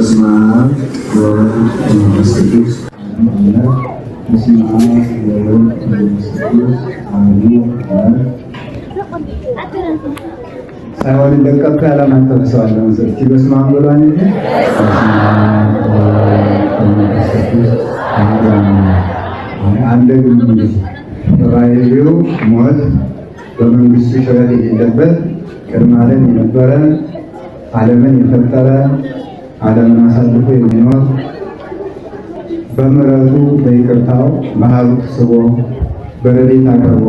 በስመ አብ ወወልድ ወመንፈስ ቅዱስ በስመ አብ ወወልድ ወመንፈስ ቅዱስ አሐዱ አምላክ ሳይሆን እንደቀጥታ ያላማጠረ ሰው አለ መሰለኝ። በስመ አብ ብሏል እንጂ በስመ አብ ወወልድ ወመንፈስ ቅዱስ አሐዱ አምላክ አንድ ግን በባህሪው ሞት በመንግስቱ ሽረት የሌለበት ቅድመ ዓለም የነበረ ዓለምን የፈጠረ ዓለምን አሳልፎ የሚኖር በምሕረቱ በይቅርታው በሀብቱ ስቦ በረድኤት አቅርቦ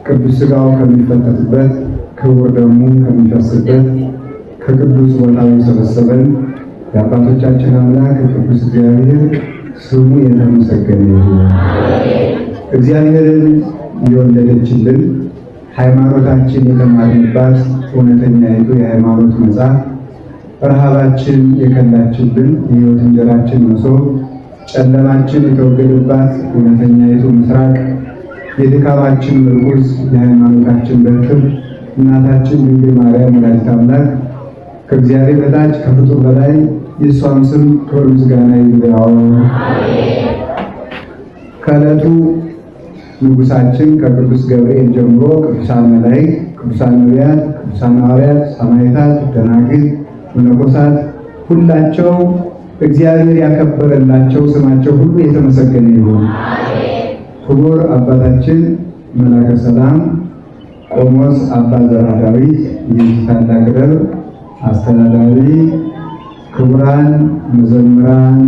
ቅዱስ ሥጋው ከሚፈተትበት ክቡር ደሙ ከሚፈስበት ከቅዱስ ቦታው የሰበሰበን የአባቶቻችን አምላክ ቅዱስ እግዚአብሔር ስሙ የተመሰገነ ይሁን። እግዚአብሔርን የወለደችልን ሃይማኖታችን የተማርንባት እውነተኛይቱ የሃይማኖት መጽሐፍ ረሃባችን የከላችልን የሕይወት እንጀራችን መሶብ ጨለማችን የተወገደባት እውነተኛይቱ ምስራቅ የድካማችን ምርኩዝ የሃይማኖታችን በትር እናታችን ድንግል ማርያም ወላዲተ አምላክ ከእግዚአብሔር በታች ከፍጡር በላይ የእሷም ስም ክብር ምስጋና ይግባው። ከዕለቱ ንጉሳችን ከቅዱስ ገብርኤል ጀምሮ ቅዱሳን መላእክት፣ ቅዱሳን ነቢያት፣ ቅዱሳን ሐዋርያት፣ ሰማዕታት፣ ደናግል፣ መነኮሳት ሁላቸው እግዚአብሔር ያከበረላቸው ስማቸው ሁሉ የተመሰገነ ይሁን። ክቡር አባታችን መላከ ሰላም ቆሞስ አባ ዘርዓ ዳዊት ይህ ታላቅ ደብር አስተዳዳሪ፣ ክቡራን መዘምራን፣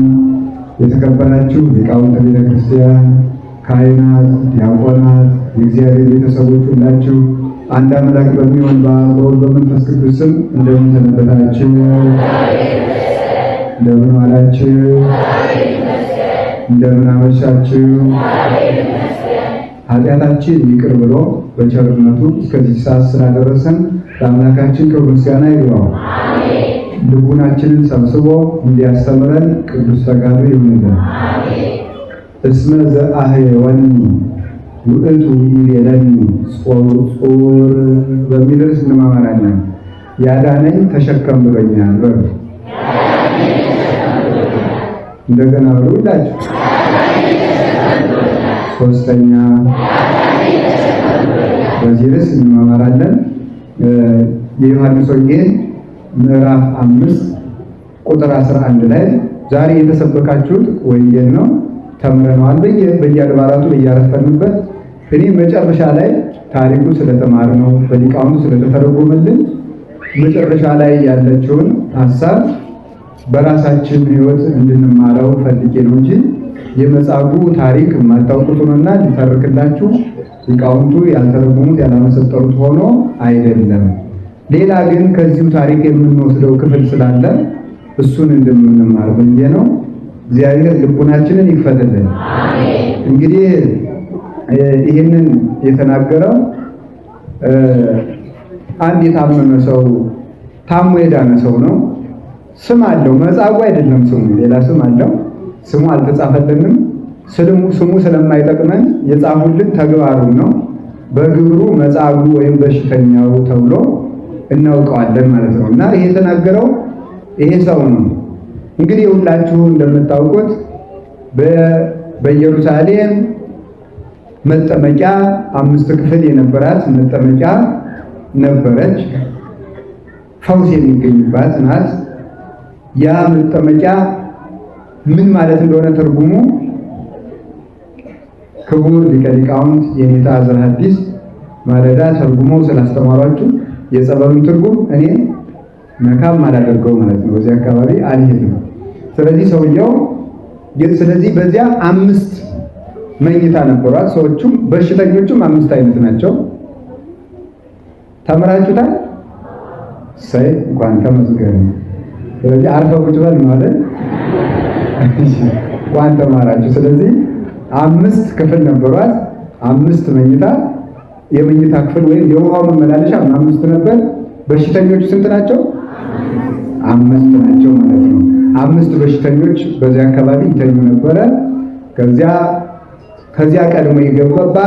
የተከበራችሁ ሊቃውንተ ቤተ ክርስቲያን፣ ካህናት፣ ዲያቆናት፣ የእግዚአብሔር ቤተሰቦች ሁላችሁ አንድ አምላክ በሚሆን በአብ በወልድ በመንፈስ ቅዱስ ስም እንደምን ሰነበታችሁ? እንደምን ዋላችሁ? እንደምን አመሻችሁ? ኃጢአታችን ይቅር ብሎ በቸርነቱ እስከዚህ ሰዓት ስላደረሰን ለአምላካችን ክብር ምስጋና ይግባው። ልቡናችንን ሰብስቦ እንዲያስተምረን ቅዱስ ፈቃዱ ይሁንልን። እስመ ዘአህየወኒ ውእቱ ይቤለኒ ጾር በሚል ርዕስ እንማማራለን። ያዳነኝ ተሸከም ብሎኛል በሉ። እንደገና በሉ ሁላችሁ። ሶስተኛ በዚህ ርዕስ እንማማራለን። የዮሐንስ ወንጌል ምዕራፍ 5 ቁጥር 11 ላይ ዛሬ የተሰበካችሁት ወንጌል ነው። ተምረናል በየአድባራቱ በያረፈንበት። እኔ መጨረሻ ላይ ታሪኩ ስለተማርነው በሊቃውንቱ ስለተተረጎመልን መጨረሻ ላይ ያለችውን ሐሳብ በራሳችን ሕይወት እንድንማረው ፈልጌ ነው እንጂ የመጽሐፉ ታሪክ የማታውቁትና ሊተርክላችሁ ሊቃውንቱ ያልተረጎሙት ያላመሰጠሩት ሆኖ አይደለም። ሌላ ግን ከዚሁ ታሪክ የምንወስደው ክፍል ስላለ እሱን እንደምንማር ብዬ ነው። እግዚአብሔር ልቡናችንን ይክፈትልን። እንግዲህ ይህንን የተናገረው አንድ የታመመ ሰው ታሞ የዳነ ሰው ነው። ስም አለው፣ መጻጉዕ አይደለም ስሙ፣ ሌላ ስም አለው። ስሙ አልተጻፈልንም። ስሙ ስለማይጠቅመን የጻፉልን ተግባሩን ነው። በግብሩ መጻጉዕ ወይም በሽተኛው ተብሎ እናውቀዋለን ማለት ነው። እና ይሄ የተናገረው ይሄ ሰው ነው። እንግዲህ ሁላችሁ እንደምታውቁት በኢየሩሳሌም መጠመቂያ 5 ክፍል የነበራት መጠመቂያ ነበረች። ፈውስ የሚገኝባት ናት። ያ መጠመቂያ ምን ማለት እንደሆነ ትርጉሙ ክቡር ሊቀ ሊቃውንት የኔታ ዘሐዲስ ማለዳ ተርጉመው ስላስተማሯችሁ የጸበሉን ትርጉም እኔ መካም አላደርገው ማለት ነው። በዚህ አካባቢ አልሄድም። ስለዚህ ሰውየው ስለዚህ በዚያ 5 መኝታ ነበሯት። ሰዎቹም በሽተኞቹም 5 አይነት ናቸው። ተምራችሁታል? ሳይ እንኳን ተመስገን። ስለዚህ አርፈው ቁጭ በል ማለት እንኳን ተማራችሁ። ስለዚህ 5 ክፍል ነበሯት፣ 5 መኝታ። የመኝታ ክፍል ወይም የውሃው መመላለሻ 5 ነበር። በሽተኞቹ ስንት ናቸው? 5 ናቸው ማለት ነው። 5 በሽተኞች በዚያ አካባቢ ይተኙ ነበረ። ከዚያ ቀድሞ የገባ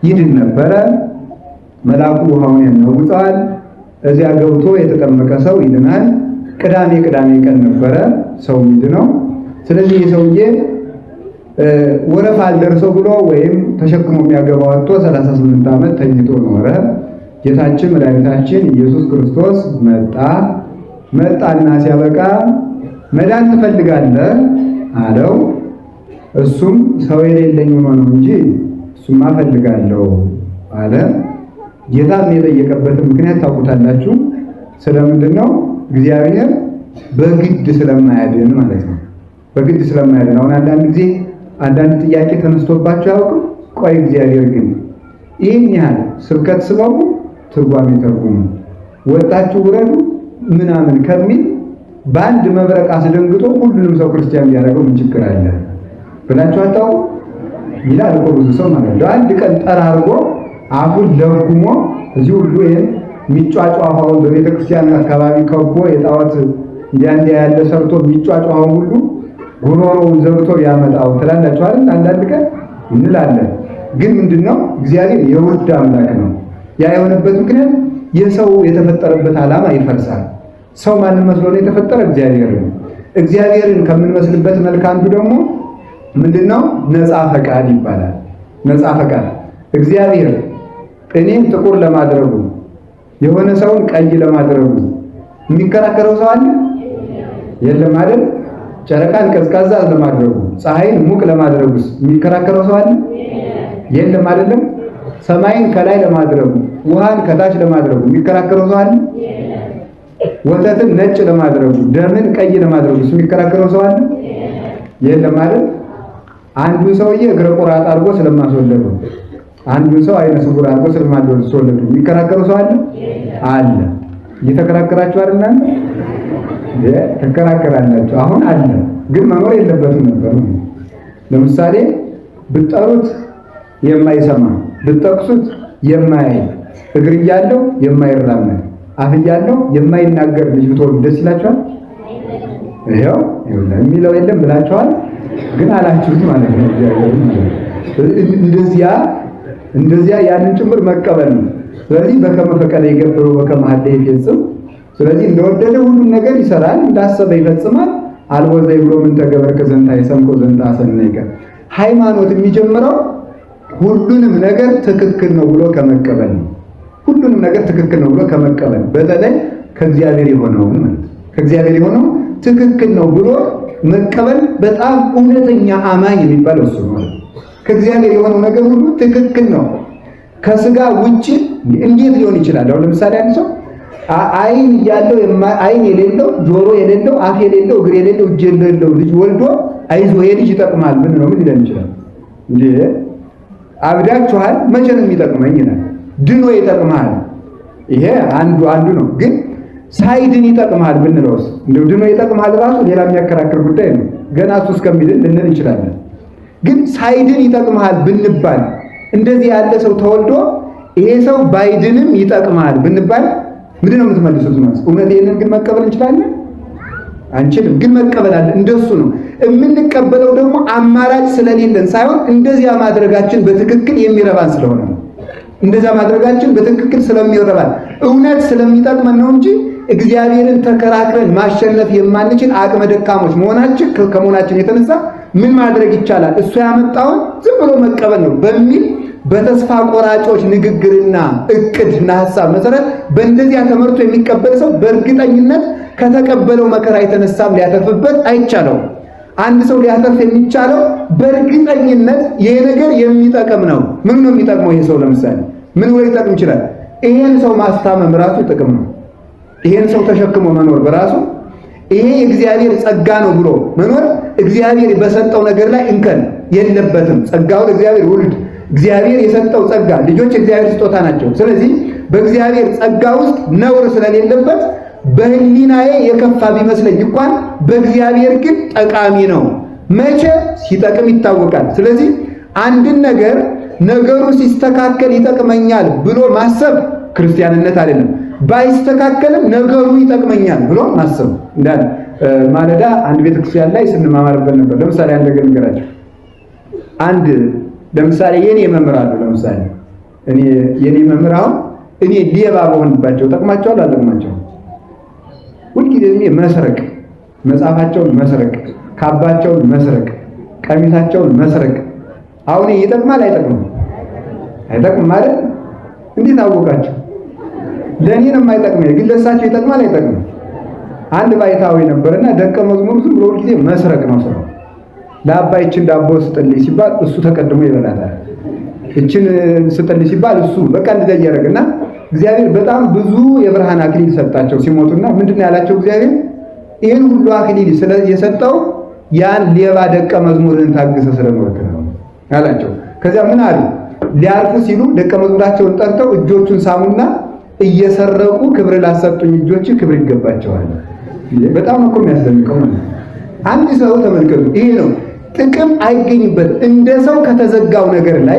ይድን ነበረ። መልአኩ ውሃውን ያናውጠዋል። እዚያ ገብቶ የተጠመቀ ሰው ይድናል። ቅዳሜ ቀን ነበረ ሰው ምንድነው። ስለዚህ የሰውዬ ወረፋ አልደርሰው ብሎ ወይም ተሸክሞ የሚያገባው አጥቶ 38 ዓመት ተኝቶ ኖረ። ጌታችን መድኃኒታችን ኢየሱስ ክርስቶስ መጣና ሲያበቃ መዳን ትፈልጋለህ አለው። እሱም ሰው የሌለኝ ሆኖ ነው እንጂ እሱማ እፈልጋለሁ አለ። ጌታም የጠየቀበትን ምክንያት ታውቁታላችሁ። ስለምንድን ነው? እግዚአብሔር በግድ ስለማያድን ማለት ነው። በግድ ስለማያድን። አሁን አንዳንድ ጊዜ አንዳንድ ጥያቄ ተነስቶባቸው ያውቁ። ቆይ እግዚአብሔር ግን ይህን ያህል ስብከት ስበቡ ትርጓሜ ተርጉሙ፣ ወጣችሁ ውረዱ ምናምን ከሚል በአንድ መብረቅ አስደንግጦ ሁሉንም ሰው ክርስቲያን ሊያደርገው ምን ችግር አለ ብላችሁ አታውቁ? ይላል እኮ ብዙ ሰው ማለት ነው። አንድ ቀን ጠራርጎ አፉን ለጉሞ እዚህ ሁሉ ይሄን የሚጫጫዋውን በቤተ ክርስቲያን አካባቢ ከቦ የጣዖት እንዲያ ያለ ሰርቶ የሚጫጫዋውን ሁሉ ጉሮሮውን ዘብቶ ያመጣው ትላላችሁ አይደል? አንዳንድ ቀን እንላለን። ግን ምንድነው? እግዚአብሔር የውድ አምላክ ነው። ያ የሆነበት ምክንያት የሰው የተፈጠረበት ዓላማ ይፈርሳል። ሰው ማንን መስሎ ነው የተፈጠረ? እግዚአብሔርን። እግዚአብሔርን ከምንመስልበት መልክ አንዱ ደግሞ ምንድነው? ነፃ ፈቃድ ይባላል። ነፃ ፈቃድ እግዚአብሔር እኔን ጥቁር ለማድረጉ የሆነ ሰውን ቀይ ለማድረጉ የሚከራከረው ሰው አለ? የለም አይደል? ጨረቃን ቀዝቃዛ ለማድረጉ ፀሐይን ሙቅ ለማድረጉስ የሚከራከረው ሰው አለ? የለም አይደለም? ሰማይን ከላይ ለማድረጉ ውሃን ከታች ለማድረጉ የሚከራከረው ሰው አለ? ወተትን ነጭ ለማድረጉ ደምን ቀይ ለማድረጉስ የሚከራከረው ሰው አለ? የለም አይደል? አንዱ ሰውዬ እግረ ቁራጥ አድርጎ ስለማስወለዱ አንዱ ሰው አይነ ስውር አድርጎ ስለማስወለዱ የሚከራከረው ሰው አለ? አለ። እየተከራከራችሁ አይደል? ተከራከራላችሁ። አሁን አለ፣ ግን መኖር የለበትም ነበር። ለምሳሌ ብትጠሩት የማይሰማ ብትጠቅሱት የማያይ እግር እያለው የማይራመድ አፍ እያለው የማይናገር ልጅ ብትወልዱ ደስ ይላችኋል? ይሄው የሚለው የለም ብላችኋል፣ ግን አላችሁት ማለት ነው። እንደዚያ ያንን ጭምር መቀበል ነው። ስለዚህ በከመ ፈቀደ ይገብሩ በከመ ሀደየ ይፈጽም። ስለዚህ እንደወደደ ሁሉም ነገር ይሰራል፣ እንዳሰበ ይፈጽማል። አልቦ ዘይብሎ ምን ተገበርከ ዘንታ የሰምኮ ዘንታ አሰነይከ። ሃይማኖት የሚጀምረው ሁሉንም ነገር ትክክል ነው ብሎ ከመቀበል ነው። ሁሉንም ነገር ትክክል ነው ብሎ ከመቀበል፣ በተለይ ከእግዚአብሔር የሆነውን ማለት ከእግዚአብሔር የሆነው ትክክል ነው ብሎ መቀበል በጣም እውነተኛ አማኝ የሚባለው እሱ ነው። ከእግዚአብሔር የሆነው ነገር ሁሉ ትክክል ነው። ከስጋ ውጪ እንዴት ሊሆን ይችላል? አሁን ለምሳሌ አንድ ሰው አይን ያለው አይን የሌለው ጆሮ የሌለው አፍ የሌለው እግር የሌለው እጅ የሌለው ልጅ ወልዶ አይዞ ይሄ ልጅ ይጠቅማል ምን ነው ምን ሊለን ይችላል? እንዴ አብዳችኋል፣ መቼ ነው የሚጠቅመኝ ይላል። ድኖ ይጠቅማል። ይሄ አንዱ ነው። ግን ሳይድን ይጠቅማል ብንለውስ እንደው ድኖ ይጠቅማል ራሱ ሌላ የሚያከራክር ጉዳይ ነው። ገና እሱ እስከሚድን ልንል እንችላለን። ግን ሳይድን ይጠቅማል ብንባል እንደዚህ ያለ ሰው ተወልዶ ይሄ ሰው ባይድንም ይጠቅማል ብንባል ምንድን ነው የምትመልሱት? ማለት እውነት ይሄንን ግን መቀበል እንችላለን? አንችልም። ግን መቀበል አለ። እንደሱ ነው የምንቀበለው። ደግሞ አማራጭ ስለሌለን ሳይሆን እንደዚያ ማድረጋችን በትክክል የሚረባን ስለሆነ ነው። እንደዚያ ማድረጋችን በትክክል ስለሚረባን እውነት ስለሚጠቅመን ነው እንጂ እግዚአብሔርን ተከራክረን ማሸነፍ የማንችል አቅመ ደካሞች ከመሆናችን የተነሳ ምን ማድረግ ይቻላል? እሱ ያመጣውን ዝም ብሎ መቀበል ነው በሚል በተስፋ ቆራጮች ንግግርና እቅድና ሐሳብ መሰረት በእንደዚያ ተመርቶ የሚቀበል ሰው በእርግጠኝነት ከተቀበለው መከራ የተነሳም ሊያተርፍበት አይቻለውም። አንድ ሰው ሊያተርፍ የሚቻለው በእርግጠኝነት ይሄ ነገር የሚጠቅም ነው። ምን ነው የሚጠቅመው? ይሄ ሰው ለምሳሌ ምን ወይ ሊጠቅም ይችላል? ይሄን ሰው ማስታመም ራሱ ጥቅም ነው። ይሄን ሰው ተሸክሞ መኖር በራሱ ይሄ የእግዚአብሔር ጸጋ ነው ብሎ መኖር እግዚአብሔር በሰጠው ነገር ላይ እንከን የለበትም። ጸጋው እግዚአብሔር ውልድ እግዚአብሔር የሰጠው ጸጋ ልጆች እግዚአብሔር ስጦታ ናቸው። ስለዚህ በእግዚአብሔር ጸጋ ውስጥ ነውር ስለሌለበት በህሊናዬ የከፋ ቢመስለኝ እንኳን በእግዚአብሔር ግን ጠቃሚ ነው። መቼ ሲጠቅም ይታወቃል። ስለዚህ አንድን ነገር ነገሩ ሲስተካከል ይጠቅመኛል ብሎ ማሰብ ክርስቲያንነት አይደለም። ባይስተካከልም ነገሩ ይጠቅመኛል ብሎ ማሰብ እንዳለ ማለዳ አንድ ቤተክርስቲያን ላይ ስንማማርበት ነበር። ለምሳሌ አንድ ነገር ልንገራችሁ። አንድ ለምሳሌ የኔ መምህር አሉ። ለምሳሌ የኔ መምህር አሁን እኔ ሌባ በሆንባቸው ጠቅማቸዋል አልጠቅማቸውም? ሁልጊዜ መስረቅ፣ መጽሐፋቸውን መስረቅ፣ ካባቸውን መስረቅ፣ ቀሚሳቸውን መስረቅ። አሁን ይጠቅማል አይጠቅምም? አይጠቅም ማለት እንዴት አወቃችሁ? ለኔ ነው የማይጠቅመኝ፣ ግን ለእሳቸው ይጠቅማል አይጠቅምም? አንድ ባይታዊ ነበርና ደቀ መዝሙር ዝም ብሎ ሁልጊዜ መስረቅ ነው ስራው። ለአባይ እችን ዳቦ ስጥልኝ ሲባል እሱ ተቀድሞ ይበላታል። እችን ስጥልኝ ሲባል እሱ በቃ እንደዚያ እያደረገና እግዚአብሔር በጣም ብዙ የብርሃን አክሊል ሰጣቸው ሲሞቱና ምንድነው ያላቸው እግዚአብሔር? ይህን ሁሉ አክሊል የሰጠው ያን ሌባ ደቀ መዝሙርን ታግሰ ስለኖርክ ነው ያላቸው። ከዚያ ምን አሉ? ሊያርፉ ሲሉ ደቀ መዝሙራቸውን ጠርተው እጆቹን ሳሙና እየሰረቁ ክብር ላሰጡኝ እጆች ክብር ይገባቸዋል። በጣም እኮ የሚያስደንቀው ነው። አንድ ሰው ተመልከቱ፣ ይሄ ነው ጥቅም አይገኝበት። እንደ ሰው ከተዘጋው ነገር ላይ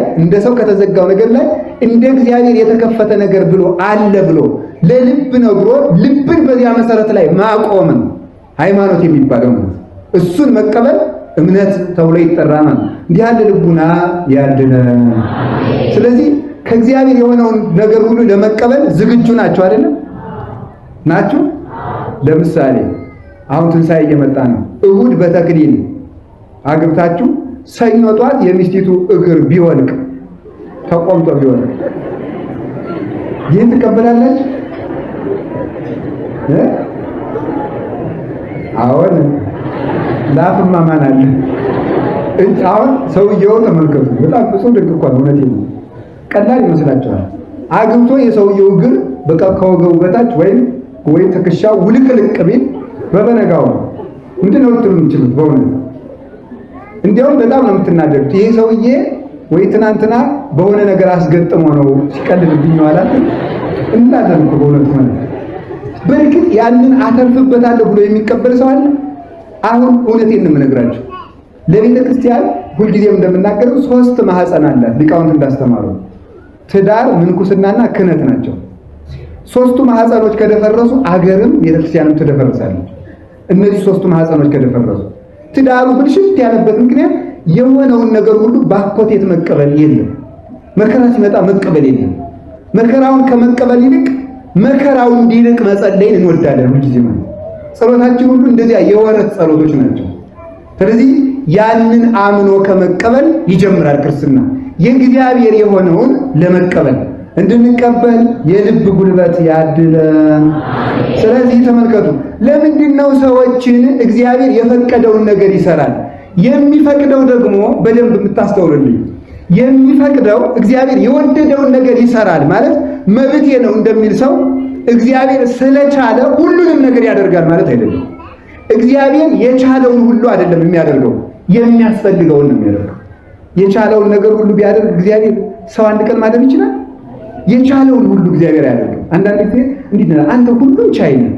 እንደ እግዚአብሔር የተከፈተ ነገር ብሎ አለ ብሎ ለልብ ነው ብሎ ልብን በዚያ መሰረት ላይ ማቆምን ሃይማኖት የሚባለው ነው። እሱን መቀበል እምነት ተብሎ ይጠራል። እንዲህ ያለ ልቡና ያድነን። ስለዚህ ከእግዚአብሔር የሆነውን ነገር ሁሉ ለመቀበል ዝግጁ ናቸው አይደለም? ናችሁ? ለምሳሌ አሁን ትንሣኤ እየመጣ ነው። እሁድ በተክሊል አግብታችሁ ሰኞ ጧት የሚስቲቱ እግር ቢወልቅ ተቆምጦ ቢወልቅ ይህን ትቀበላላችሁ? አሁን ላፍማ ማን አለ? አሁን ሰውየው ተመልከቱ። በጣም ብዙ ደግ እኮ ነው። እውነቴን ነው። ቀላል ይመስላችኋል? አግብቶ የሰውየው እግር በቃ ከወገቡ በታች ወይም ትከሻው ውልቅልቅ ቢል በበነጋው ምንድነው ልትሉ የምትችሉት? በእውነት እንዲያውም በጣም ነው የምትናደዱት። ይሄ ሰውዬ ወይ ትናንትና በሆነ ነገር አስገጥሞ ነው ሲቀልድብኝ ነው አላት እንዳደረኩ በእውነት ማለት በርግጥ ያንን አተርፍበታለሁ ብሎ የሚቀበል ሰው አለ? አሁን እውነቴን ነው የምነግራችሁ። ለቤተ ክርስቲያን ሁልጊዜም እንደምናገረው 3 ማህፀን አላት። ሊቃውንት እንዳስተማሩ ትዳር፣ ምንኩስናና ክህነት ናቸው። 3ቱ ማህፀኖች ከደፈረሱ አገርም ቤተ ክርስቲያንም ትደፈርሳለች። እነዚህ 3ቱ ማህፀኖች ከደፈረሱ ትዳሩ ብልሽት ያለበት ምክንያት የሆነውን ነገር ሁሉ ባኮቴት መቀበል የለም። መከራ ሲመጣ መቀበል የለም። መከራውን ከመቀበል ይልቅ መከራው እንዲልቅ መጸለይን እንወዳለን። ሁልጊዜ ማለት ጸሎታችን ሁሉ እንደዚያ የወረት ጸሎቶች ናቸው። ስለዚህ ያንን አምኖ ከመቀበል ይጀምራል ክርስትና። የእግዚአብሔር የሆነውን ለመቀበል እንድንቀበል የልብ ጉልበት ያድለን። ስለዚህ ተመልከቱ፣ ለምንድነው ሰዎችን እግዚአብሔር የፈቀደውን ነገር ይሰራል? የሚፈቅደው ደግሞ በደንብ የምታስተውሉልኝ፣ የሚፈቅደው እግዚአብሔር የወደደውን ነገር ይሰራል ማለት መብቴ ነው እንደሚል ሰው እግዚአብሔር ስለቻለ ሁሉንም ነገር ያደርጋል ማለት አይደለም። እግዚአብሔር የቻለውን ሁሉ አይደለም የሚያደርገው፣ የሚያስፈልገውን ነው የሚያደርገው። የቻለውን ነገር ሁሉ ቢያደርግ እግዚአብሔር ሰው አንድ ቀን ማደር ይችላል? የቻለውን ሁሉ እግዚአብሔር ያደርጋል። አንዳንድ ጊዜ እንዲህ ነው፣ አንተ ሁሉን ቻይ ነህ፣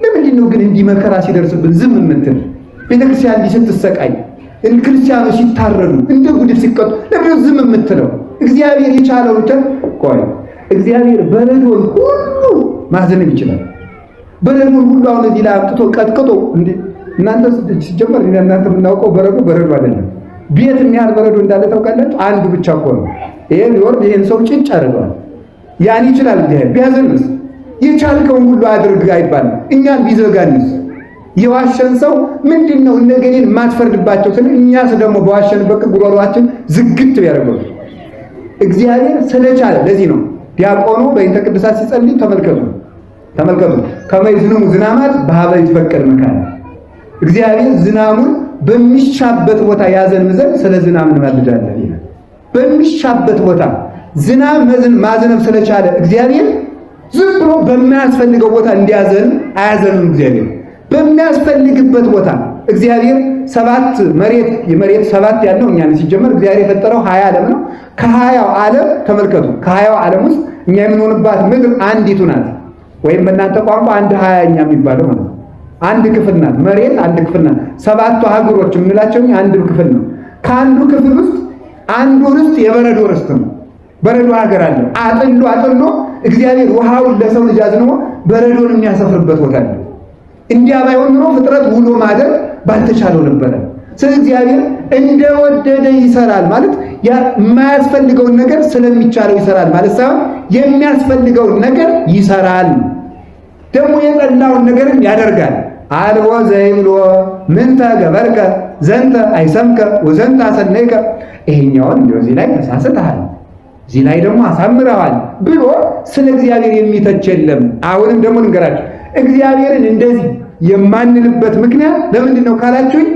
ለምንድን ነው ግን እንዲህ መከራ ሲደርስብን ዝም የምትል? ቤተክርስቲያን እንዲህ ስትሰቃይ፣ ክርስቲያኖች ሲታረዱ፣ እንደ ጉድፍ ሲቀጡ ለምን ዝም የምትለው? እግዚአብሔር የቻለውን ቆይ እግዚአብሔር በረዶን ሁሉ ማዘንም ይችላል። በረዶን ሁሉ አሁን እዚህ ላይ አምጥቶ ቀጥቅጦ እንዴ! እናንተ ሲጀመር እናንተ የምናውቀው በረዶ አይደለም። ቤት የሚያህል በረዶ እንዳለ ታውቃላችሁ? አንዱ ብቻ እኮ ነው። ይሄን ይወርድ ይሄን ሰው ጭጭ አድርገዋል። ያን ይችላል እግዚአብሔር ቢያዘንስ፣ የቻልከውን ሁሉ አድርግ አይባልም። እኛን ቢዘጋንስ? የዋሸን ሰው ምንድነው እነገሌን ማትፈርድባቸው ስለ እኛስ ደግሞ በዋሸንበት ጉሮሮአችን ዝግት ቢያደርገው እግዚአብሔር ስለቻለ። ለዚህ ነው ዲያቆኑ በእንተ ቅዱሳት ሲጸልይ ተመልከቱ ከመይዝኑ ዝናማት በሀበ ይፈቀድ መካን። እግዚአብሔር ዝናሙን በሚሻበት ቦታ ያዘን ዘንድ ስለ ዝናም እንማልዳለን ይላል። በሚሻበት ቦታ ዝናም ማዘነብ ስለቻለ እግዚአብሔር ዝም ብሎ በማያስፈልገው ቦታ እንዲያዘን አያዘንም። እግዚአብሔር በሚያስፈልግበት ቦታ እግዚአብሔር የመሬት 7 ያለው እኛን ሲጀመር እግዚአብሔር የፈጠረው 20 ዓለም ነው። ከ20ው ዓለም ተመልከቱ፣ ከ20ው ዓለም ውስጥ እኛ የምንሆንባት ምድር አንዲቱ ናት። ወይም በእናንተ ቋንቋ 1/20 የሚባለው ማለት ነው። አንድ ክፍል ናት መሬት፣ አንድ ክፍል ናት። 7ቱ ሀገሮች የምንላቸው አንድ ክፍል ነው። ከአንዱ ክፍል ውስጥ አንዱ ርስት የበረዶ ርስት ነው። በረዶ ሀገር አለ። አጥሎ እግዚአብሔር ውሃውን ለሰው ልጅ አዝንሞ በረዶን የሚያሰፍርበት ቦታ አለ። እንዲያ ባይሆን ኖሮ ፍጥረት ውሎ ማደር ባልተቻለው ነበረ። ስለዚህ እግዚአብሔር እንደወደደ ይሰራል ማለት የማያስፈልገውን ነገር ስለሚቻለው ይሰራል ማለት ሳይሆን የሚያስፈልገውን ነገር ይሰራል። ደግሞ የጠላውን ነገርም ያደርጋል። አልቦ ዘይብሎ ምንተ ገበርከ ዘንተ አይሰምከ ወዘንተ አሰነይከ፣ ይሄኛውን እንደው እዚህ ላይ ተሳስተሃል፣ እዚህ ላይ ደግሞ አሳምረዋል ብሎ ስለ እግዚአብሔር የሚተች የለም። አሁንም ደግሞ ልንገራችሁ፣ እግዚአብሔርን እንደዚህ የማንልበት ምክንያት ለምንድን ነው ካላችሁኝ፣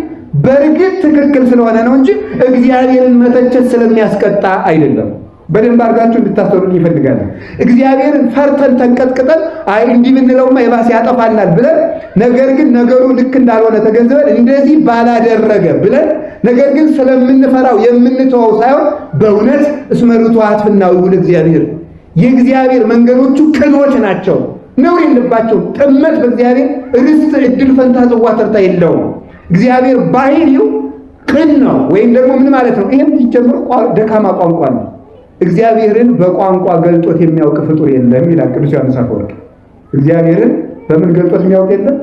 በእርግጥ ትክክል ስለሆነ ነው እንጂ እግዚአብሔርን መተቸት ስለሚያስቀጣ አይደለም። በደንብ አድርጋችሁ እንድታስተውሉ ይፈልጋል። እግዚአብሔርን ፈርተን ተንቀጥቅጠን አይ እንዲህ ብንለውማ የባሰ ያጠፋናል ብለን ነገር ግን ነገሩ ልክ እንዳልሆነ ተገንዝበን እንደዚህ ባላደረገ ብለን ነገር ግን ስለምንፈራው የምንተወው ሳይሆን በእውነት እስመ ርቱዓት ፍናዊሁ ለእግዚአብሔር፣ የእግዚአብሔር መንገዶቹ ቅኖች ናቸው፣ ነውር የለባቸውም። ጥመት በእግዚአብሔር ርስት ዕድል ፈንታ ጽዋ ተርታ የለውም። እግዚአብሔር ባህሪው ቅን ነው። ወይም ደግሞ ምን ማለት ነው? ይሄም ሲጀምር ደካማ ቋንቋ ነው። እግዚአብሔርን በቋንቋ ገልጦት የሚያውቅ ፍጡር የለም ይላል ቅዱስ ዮሐንስ አፈወርቅ። እግዚአብሔርን በምን ገልጦት የሚያውቅ የለም?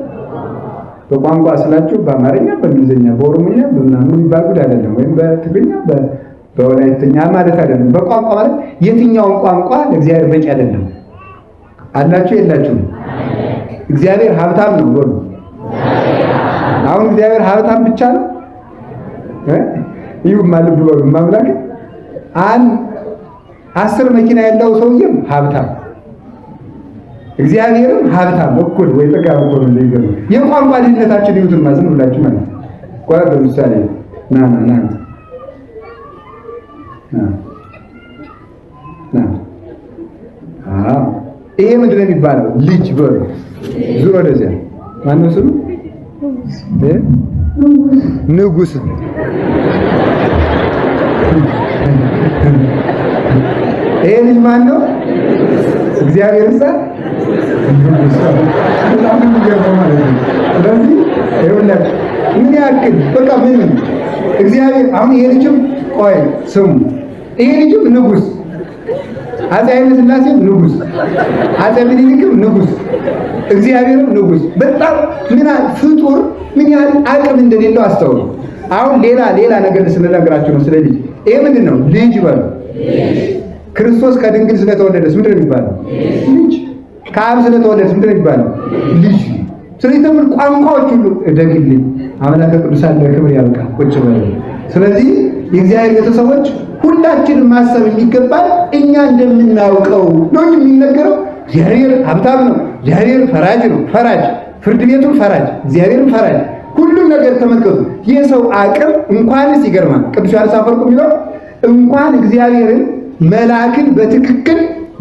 በቋንቋ ስላችሁ በአማርኛ፣ በእንግሊዝኛ፣ በኦሮሞኛ በምናምን የሚባል ጉድ አይደለም። ወይም በትግርኛ በወላይትኛ ማለት አይደለም። በቋንቋ ማለት የትኛውን ቋንቋ ለእግዚአብሔር በቂ አይደለም። አላችሁ የላችሁም? እግዚአብሔር ሀብታም ነው ብሎ አሁን እግዚአብሔር ሀብታም ብቻ ነው ይሁ ማለት ብሎ ማምላክ 10 መኪና ያለው ሰውዬም ሀብታም፣ እግዚአብሔርም ሀብታም እኩል ወይ ጥጋብ እኮ ነው ለይገሩ። የቋንቋ ልዩነታችን ይሁትን ማዝን ብላችሁ ማለት ቆይ ለምሳሌ ና ይሄ ምንድን ነው የሚባለው? ልጅ በሉ ዙሮ ወደዚያ ማነው ስሙ? ንጉስ። ይሄ ልጅ ማን ነው? እግዚአብሔር ሳ ስለዚህ ይኸውላችሁ ምን ያክል በቃ ምን እግዚአብሔር አሁን ይሄ ልጅም ቆይ ስሙ ይሄ ልጅም ንጉስ፣ አፄ ኃይለ ሥላሴም ንጉስ፣ አፄ ምኒልክም ንጉስ፣ እግዚአብሔርም ንጉስ። በጣም ምን ፍጡር ምን ያህል አቅም እንደሌለው አስተውሉ። አሁን ሌላ ነገር ስንነግራችሁ ነው ስለ ልጅ። ይሄ ምንድን ነው? ልጅ በሉ። ክርስቶስ ከድንግል ስለተወለደስ ምንድን ነው የሚባለው? ልጅ። ከአብ ስለተወለደስ ምንድን ነው የሚባለው? ልጅ። ስለዚህ ተምን ቋንቋዎች ሁሉ ደግልኝ አምላከ ቅዱሳን ለክብር ያብቃ ቁጭ በሉ። ስለዚህ የእግዚአብሔር ቤተሰቦች ሁላችንም ማሰብ የሚገባል እኛ እንደምናውቀው ነው የሚነገረው። እግዚአብሔር ሀብታም ነው፣ እግዚአብሔር ፈራጅ ነው፣ ፈራጅ ፍርድ ቤቱን ፈራጅ፣ እግዚአብሔርን ፈራጅ። ሁሉም ነገር ተመልከቱ። የሰው አቅም እንኳንስ ይገርማል። ቅዱስ ዮሐንስ አፈወርቅ የሚለው እንኳን እግዚአብሔርን መልአክን በትክክል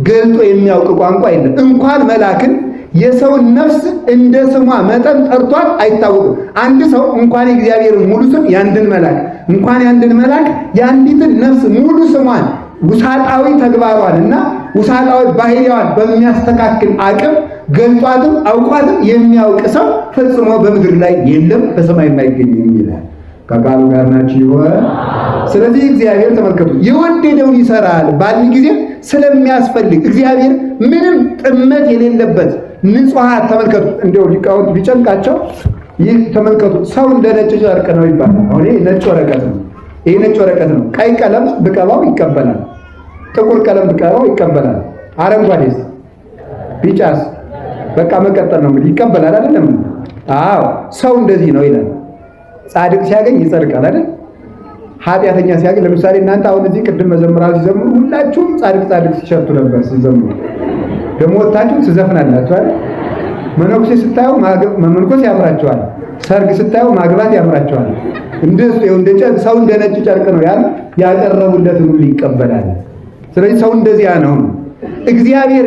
ገልጦ የሚያውቅ ቋንቋ የለም። እንኳን መልአክን የሰውን ነፍስ እንደ ስሟ መጠን ጠርቷት አይታወቅም። አንድ ሰው እንኳን የእግዚአብሔርን ሙሉ ስም ያንድን መልአክ እንኳን ያንድን መልአክ የአንዲትን ነፍስ ሙሉ ስሟን ውሳጣዊ ተግባሯን እና ውሳጣዊ ባህሪዋን በሚያስተካክል አቅም ገልጧትም አውቋትም የሚያውቅ ሰው ፈጽሞ በምድር ላይ የለም፣ በሰማይ የማይገኝም ይላል። ከቃሉ ጋር ናችሁ ይሆን? ስለዚህ እግዚአብሔር ተመልከቱ የወደደውን ይሰራል ባል ጊዜ ስለሚያስፈልግ እግዚአብሔር ምንም ጥመት የሌለበት ንጹሃት ተመልከቱ። እንደው ሊቃውንት ቢጨንቃቸው ይህ ተመልከቱ ሰው እንደ ነጭ ጨርቅ ነው ይባላል። አሁን ይሄ ነጭ ወረቀት ነው። ይሄ ነጭ ወረቀት ነው። ቀይ ቀለም ብቀባው ይቀበላል፣ ጥቁር ቀለም ብቀባው ይቀበላል፣ አረንጓዴስ ቢጫስ በቃ መቀጠል ነው እንግዲህ ይቀበላል አይደለም? አዎ ሰው እንደዚህ ነው ይላል። ጻድቅ ሲያገኝ ይጸድቃል አይደል? ኃጢአተኛ ሲያገኝ ለምሳሌ እናንተ አሁን እዚህ ቅድም መዘምራን ሲዘምሩ ሁላችሁም ጻድቅ ሲሸቱ ነበር ሲዘምሩ። ደግሞ ወጣችሁ ትዘፍናላችሁ አይደል? መነኩሴ ስታዩ መመንኮስ ያምራቸዋል፣ ሰርግ ስታዩ ማግባት ያምራቸዋል። እንደሱ ሰው እንደ ነጭ ጨርቅ ነው ያለ ያቀረቡለትን ሁሉ ይቀበላል። ስለዚህ ሰው እንደዚያ ነው። እግዚአብሔር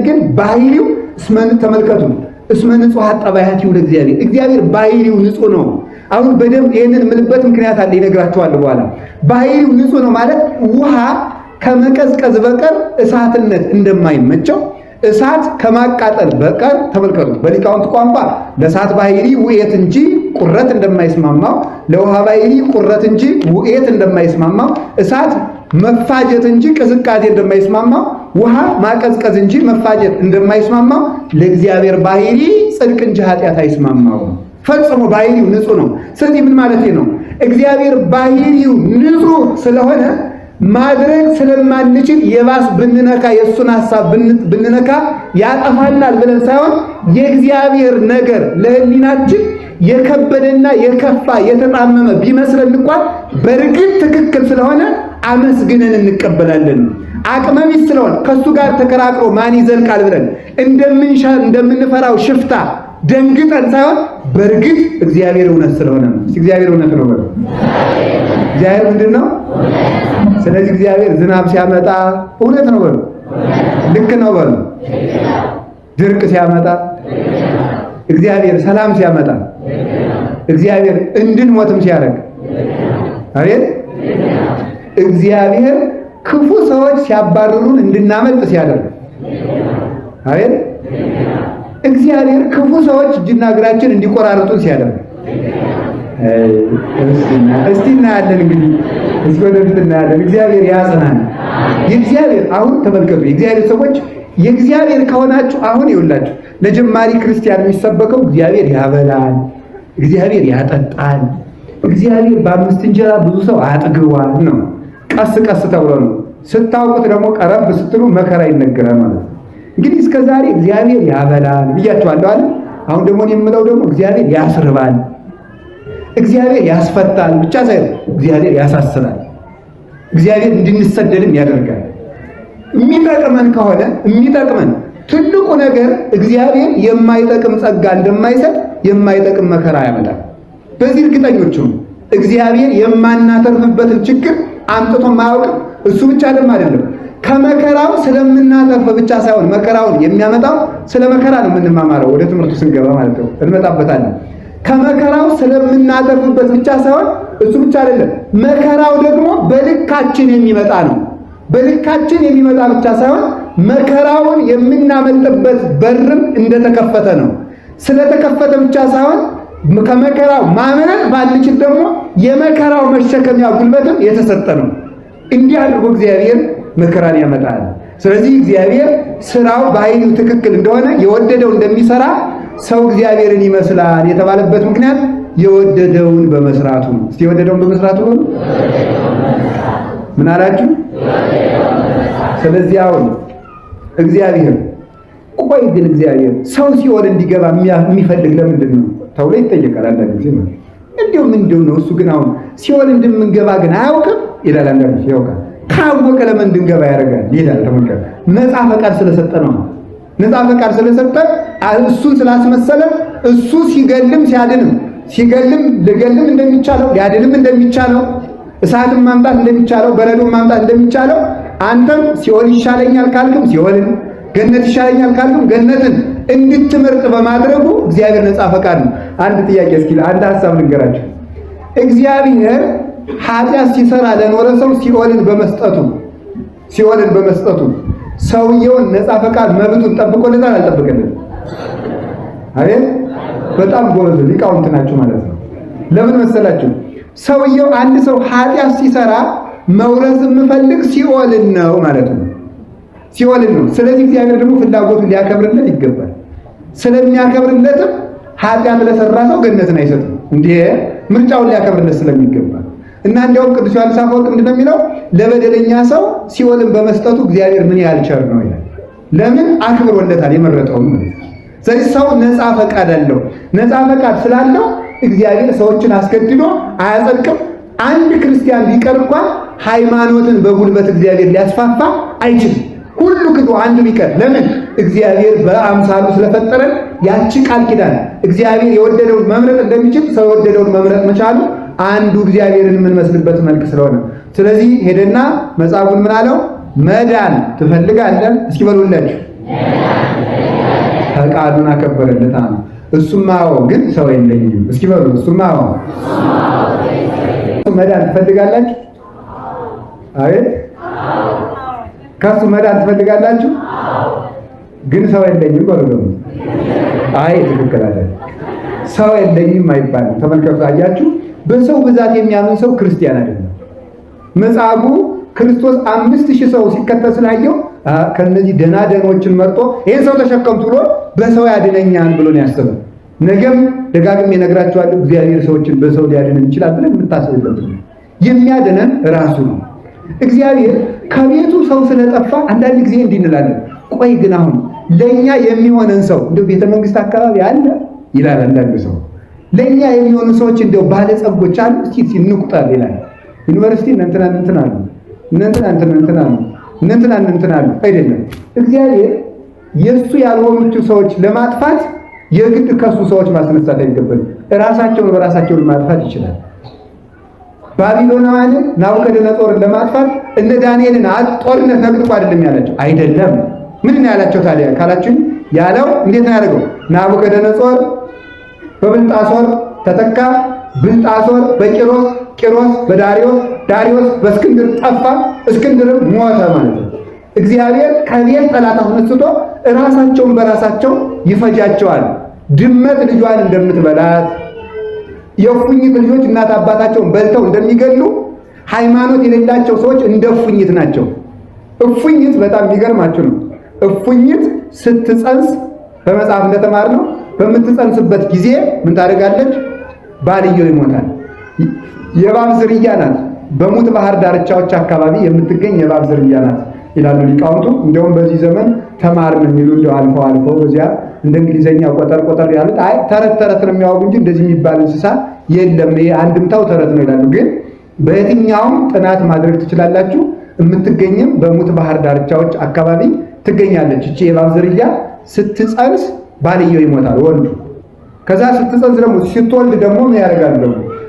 ግን ባህሪው እስመን ተመልከቱ እስመ ንጹሐ ጠባያቲው ለእግዚአብሔር እግዚአብሔር ባህሪው ንጹህ ነው። አሁን በደንብ ይሄንን ምልበት ምክንያት አለ ይነግራችኋለሁ በኋላ። ባህሪው ንጹህ ነው ማለት ውሃ ከመቀዝቀዝ በቀር እሳትነት እንደማይመቸው እሳት ከማቃጠል በቀር ተመልከቱ በሊቃውንት ቋንቋ ለእሳት ባህሪ ውኤት እንጂ ቁረት እንደማይስማማው፣ ለውሃ ባህሪ ቁረት እንጂ ውኤት እንደማይስማማው፣ እሳት መፋጀት እንጂ ቅዝቃዜ እንደማይስማማው፣ ውሃ ማቀዝቀዝ እንጂ መፋጀት እንደማይስማማው ለእግዚአብሔር ባህሪ ጽድቅ እንጂ ኃጢአት አይስማማው። ፈጽሞ ባህሪው ንጹህ ነው። ስለዚህ ምን ማለት ነው? እግዚአብሔር ባህሪው ንጹህ ስለሆነ ማድረግ ስለማንችል የባስ ብንነካ የእሱን ሐሳብ ብንነካ ያጠፋናል ብለን ሳይሆን የእግዚአብሔር ነገር ለሕሊናችን የከበደና የከፋ የተጣመመ ቢመስለን እንኳን በእርግጥ ትክክል ስለሆነ አመስግነን እንቀበላለን። አቅመቢስ ስለሆነ ከሱ ጋር ተከራክሮ ማን ይዘልቃል ብለን እንደምንፈራው ሽፍታ ደንግጠን ሳይሆን በእርግጥ እግዚአብሔር እውነት ስለሆነ ነው። እግዚአብሔር እውነት ነው በሉ። እግዚአብሔር ምንድን ነው? ስለዚህ እግዚአብሔር ዝናብ ሲያመጣ እውነት ነው በሉ። ልክ ነው በሉ። ድርቅ ሲያመጣ እግዚአብሔር ሰላም ሲያመጣ እግዚአብሔር እንድንሞትም ሲያደርግ አቤት እግዚአብሔር ክፉ ሰዎች ሲያባርሩን እንድናመልጥ ሲያደርግ አቤት እግዚአብሔር ክፉ ሰዎች እጅና እግራችን እንዲቆራረጡን ሲያደርግ እስቲ እናያለን። እንግዲህ እስኪ ወደፊት እናያለን። እግዚአብሔር ያጽናን። የእግዚአብሔር አሁን ተመልከቱ። የእግዚአብሔር ሰዎች የእግዚአብሔር ከሆናችሁ አሁን ይውላችሁ ለጀማሪ ክርስቲያን የሚሰበከው እግዚአብሔር ያበላል፣ እግዚአብሔር ያጠጣል፣ እግዚአብሔር በአምስት እንጀራ ብዙ ሰው አጥግቧል ነው። ቀስ ቀስ ተብሎ ነው። ስታውቁት ደግሞ ቀረብ ስትሉ መከራ ይነገራል ማለት ነው። እንግዲህ እስከ ዛሬ እግዚአብሔር ያበላል ብያችኋለሁ አይደል? አሁን ደግሞ የምለው ደግሞ እግዚአብሔር ያስርባል፣ እግዚአብሔር ያስፈታል ብቻ ሳይሆን እግዚአብሔር ያሳስራል፣ እግዚአብሔር እንድንሰደድም ያደርጋል። የሚጠቅመን ከሆነ የሚጠቅመን ትልቁ ነገር እግዚአብሔር የማይጠቅም ጸጋ እንደማይሰጥ የማይጠቅም መከራ ያመጣል። በዚህ እርግጠኞች ነው። እግዚአብሔር የማናተርፍበትን ችግር አምጥቶ ማያውቅ እሱ ብቻ አይደለም። ከመከራው ስለምናተርፍ ብቻ ሳይሆን መከራውን የሚያመጣው ስለ መከራ ነው የምንማማረው። ወደ ትምህርቱ ስንገባ ማለት ነው እንመጣበታለን። ከመከራው ስለምናተርፍበት ብቻ ሳይሆን እሱ ብቻ አይደለም፣ መከራው ደግሞ በልካችን የሚመጣ ነው። በልካችን የሚመጣ ብቻ ሳይሆን መከራውን የምናመልጥበት በርም እንደተከፈተ ነው። ስለተከፈተ ብቻ ሳይሆን ከመከራው ማምለጥ ባንችል ደግሞ የመከራው መሸከሚያ ጉልበትም የተሰጠ ነው። እንዲህ አድርጎ እግዚአብሔር መከራን ያመጣል። ስለዚህ እግዚአብሔር ስራው በኃይሉ ትክክል እንደሆነ የወደደው እንደሚሰራ ሰው እግዚአብሔርን ይመስላል የተባለበት ምክንያት የወደደውን በመስራቱ ነው። እስቲ የወደደውን በመስራቱ ነው። ምን አላችሁ? ስለዚህ አሁን እግዚአብሔር ቆይ ግን እግዚአብሔር ሰው ሲኦል እንዲገባ የሚፈልግ ለምንድን ነው ተብሎ ይጠየቃል። አንዳንድ ጊዜ ማለት እንደው ምንድነው ነው እሱ ግን አሁን ሲኦል እንደምንገባ ግን አያውቅም ይላል። አንዳንድ ጊዜ ያውቃል። ካወቀ ለምን እንድንገባ ያደርጋል ይላል። ተመልከቱ። ነፃ ፈቃድ ስለሰጠ ነው። ነፃ ፈቃድ ስለሰጠ እሱን ስላስመሰለ እሱ ሲገልም ሲያድንም ሲገልም ልገልም እንደሚቻለው ሊያድንም እንደሚቻለው እሳትን ማምጣት እንደሚቻለው በረዶን ማምጣት እንደሚቻለው አንተም ሲኦል ይሻለኛል ካልክም ሲኦልን፣ ገነት ይሻለኛል ካልክም ገነትን እንድትመርጥ በማድረጉ እግዚአብሔር ነፃ ፈቃድ ነው። አንድ ጥያቄ እስኪ አንድ ሐሳብ ልንገራችሁ። እግዚአብሔር ኃጢአት ሲሰራ ለኖረ ሰው ሲኦልን በመስጠቱ ሰውየውን ነፃ ፈቃድ መብቱን ጠብቆለታል አልጠበቀለትም? አቤት በጣም ጎበዝ ሊቃውንት ናችሁ ማለት ነው። ለምን መሰላችሁ? ሰውየው አንድ ሰው ኃጢአት ሲሰራ መውረስ የምፈልግ ሲኦልን ነው ማለት ነው። ሲኦልን ነው። ስለዚህ እግዚአብሔር ደግሞ ፍላጎቱን ሊያከብርለት ይገባል። ስለሚያከብርለትም ኃጢአት ለሰራ ሰው ገነትን አይሰጥም። እንዴ ምርጫውን ሊያከብርለት ስለሚገባ እና እንዲያውም ቅዱስ ዮሐንስ አፈወርቅ ምንድነው የሚለው? ለበደለኛ ሰው ሲኦልን በመስጠቱ እግዚአብሔር ምን ያህል ቸር ነው ይላል። ለምን አክብሮለታል የመረጠው ማለት ነው። ስለዚህ ሰው ነፃ ፈቃድ አለው። ነፃ ፈቃድ ስላለው እግዚአብሔር ሰዎችን አስገድዶ አያጸድቅም። አንድ ክርስቲያን ቢቀር እንኳን ሃይማኖትን በጉልበት እግዚአብሔር ሊያስፋፋ አይችልም። ሁሉ ክዶ አንዱ ቢቀር ለምን? እግዚአብሔር በአምሳሉ ስለፈጠረን ያቺ ቃል ኪዳን እግዚአብሔር የወደደውን መምረጥ እንደሚችል ሰው የወደደውን መምረጥ መቻሉ አንዱ እግዚአብሔርን የምንመስልበት መልክ ስለሆነ፣ ስለዚህ ሄደና መጽሐፉን ምን አለው? መዳን ትፈልጋለህ? እስኪ በሉላችሁ። ፈቃዱን አከበረለት አለ። እሱማ አዎ፣ ግን ሰው የለኝም። እስኪ በሉ እሱማ አዎ። መዳን ትፈልጋላችሁ? አቤት ከሱ መዳን ትፈልጋላችሁ? ግን ሰው የለኝም በሉ ደግሞ። አይ ትክክል አይደል። ሰው የለኝም አይባልም። ተመልከቱ፣ አያችሁ፣ በሰው ብዛት የሚያምን ሰው ክርስቲያን አይደለም። መጽሐፉ ክርስቶስ 5000 ሰው ሲከተል ስላየው ከነዚህ ደናደኖችን መርጦ ይሄን ሰው ተሸከምቱ ብሎ በሰው ያድነኛል ብሎ ነው ያሰበው። ነገም ደጋግሜ እነግራችኋለሁ፣ እግዚአብሔር ሰዎችን በሰው ሊያድነን ይችላል ብለን የምታስቡበት ነው። የሚያድነን ራሱ ነው። እግዚአብሔር ከቤቱ ሰው ስለጠፋ አንዳንድ ጊዜ እንዲህ እንላለን፣ ቆይ ግን አሁን ለኛ የሚሆነን ሰው እንደው ቤተ መንግስት አካባቢ አለ ይላል አንዳንድ ሰው። ለኛ የሚሆኑ ሰዎች እንደው ባለጸጎች አሉ እስቲ እንቁጠር ይላል። ዩኒቨርሲቲ እንትና አሉ አይደለም። እግዚአብሔር የሱ ያልሆኑት ሰዎች ለማጥፋት የግድ ከሱ ሰዎች ማስነሳት አይገባም። ራሳቸውን በራሳቸው ማጥፋት ይችላል። ባቢሎናውያንን ናቡከደነጾርን ለማጥፋት እነ ዳንኤልን ጦርነት ነግጦ አይደለም ያላቸው። አይደለም ምን ነው ያላቸው ታዲያ ካላችሁ ያለው እንዴት ነው ያደረገው? ናቡከደነጾር በብልጣሶር ተተካ፣ ብልጣሶር በቂሮስ፣ ቂሮስ በዳሪዮስ፣ ዳሪዮስ በእስክንድር ጠፋ፣ እስክንድርም ሞተ ማለት ነው። እግዚአብሔር ከቤት ጠላት አስነስቶ ራሳቸውን በራሳቸው ይፈጃቸዋል። ድመት ልጇን እንደምትበላት የእፉኝት ልጆች እናት አባታቸውን በልተው እንደሚገሉ ሃይማኖት የሌላቸው ሰዎች እንደ እፉኝት ናቸው። እፉኝት በጣም የሚገርማችሁ ነው። እፉኝት ስትጸንስ በመጽሐፍ እንደተማርነው በምትጸንስበት ጊዜ ምን ታደርጋለች? ባልየው ይሞታል። የእባብ ዝርያ ናት። በሙት ባህር ዳርቻዎች አካባቢ የምትገኝ የእባብ ዝርያ ናት ይላሉ ሊቃውንቱ። እንደውም በዚህ ዘመን ተማርን የሚሉ እንደው አልፎ በዚያ እንደ እንግሊዘኛ ቆጠር ያሉት አይ ተረት ነው የሚያወጉ እንጂ እንደዚህ የሚባል እንስሳ የለም፣ ይሄ አንድምታው ተረት ነው ይላሉ። ግን በየትኛውም ጥናት ማድረግ ትችላላችሁ። የምትገኝም በሙት ባህር ዳርቻዎች አካባቢ ትገኛለች። እቺ የእባብ ዝርያ ስትጸንስ ባልየው ይሞታል ወንዱ። ከዛ ስትጸንስ ደግሞ ስትወልድ ደግሞ ምን ያደርጋሉ?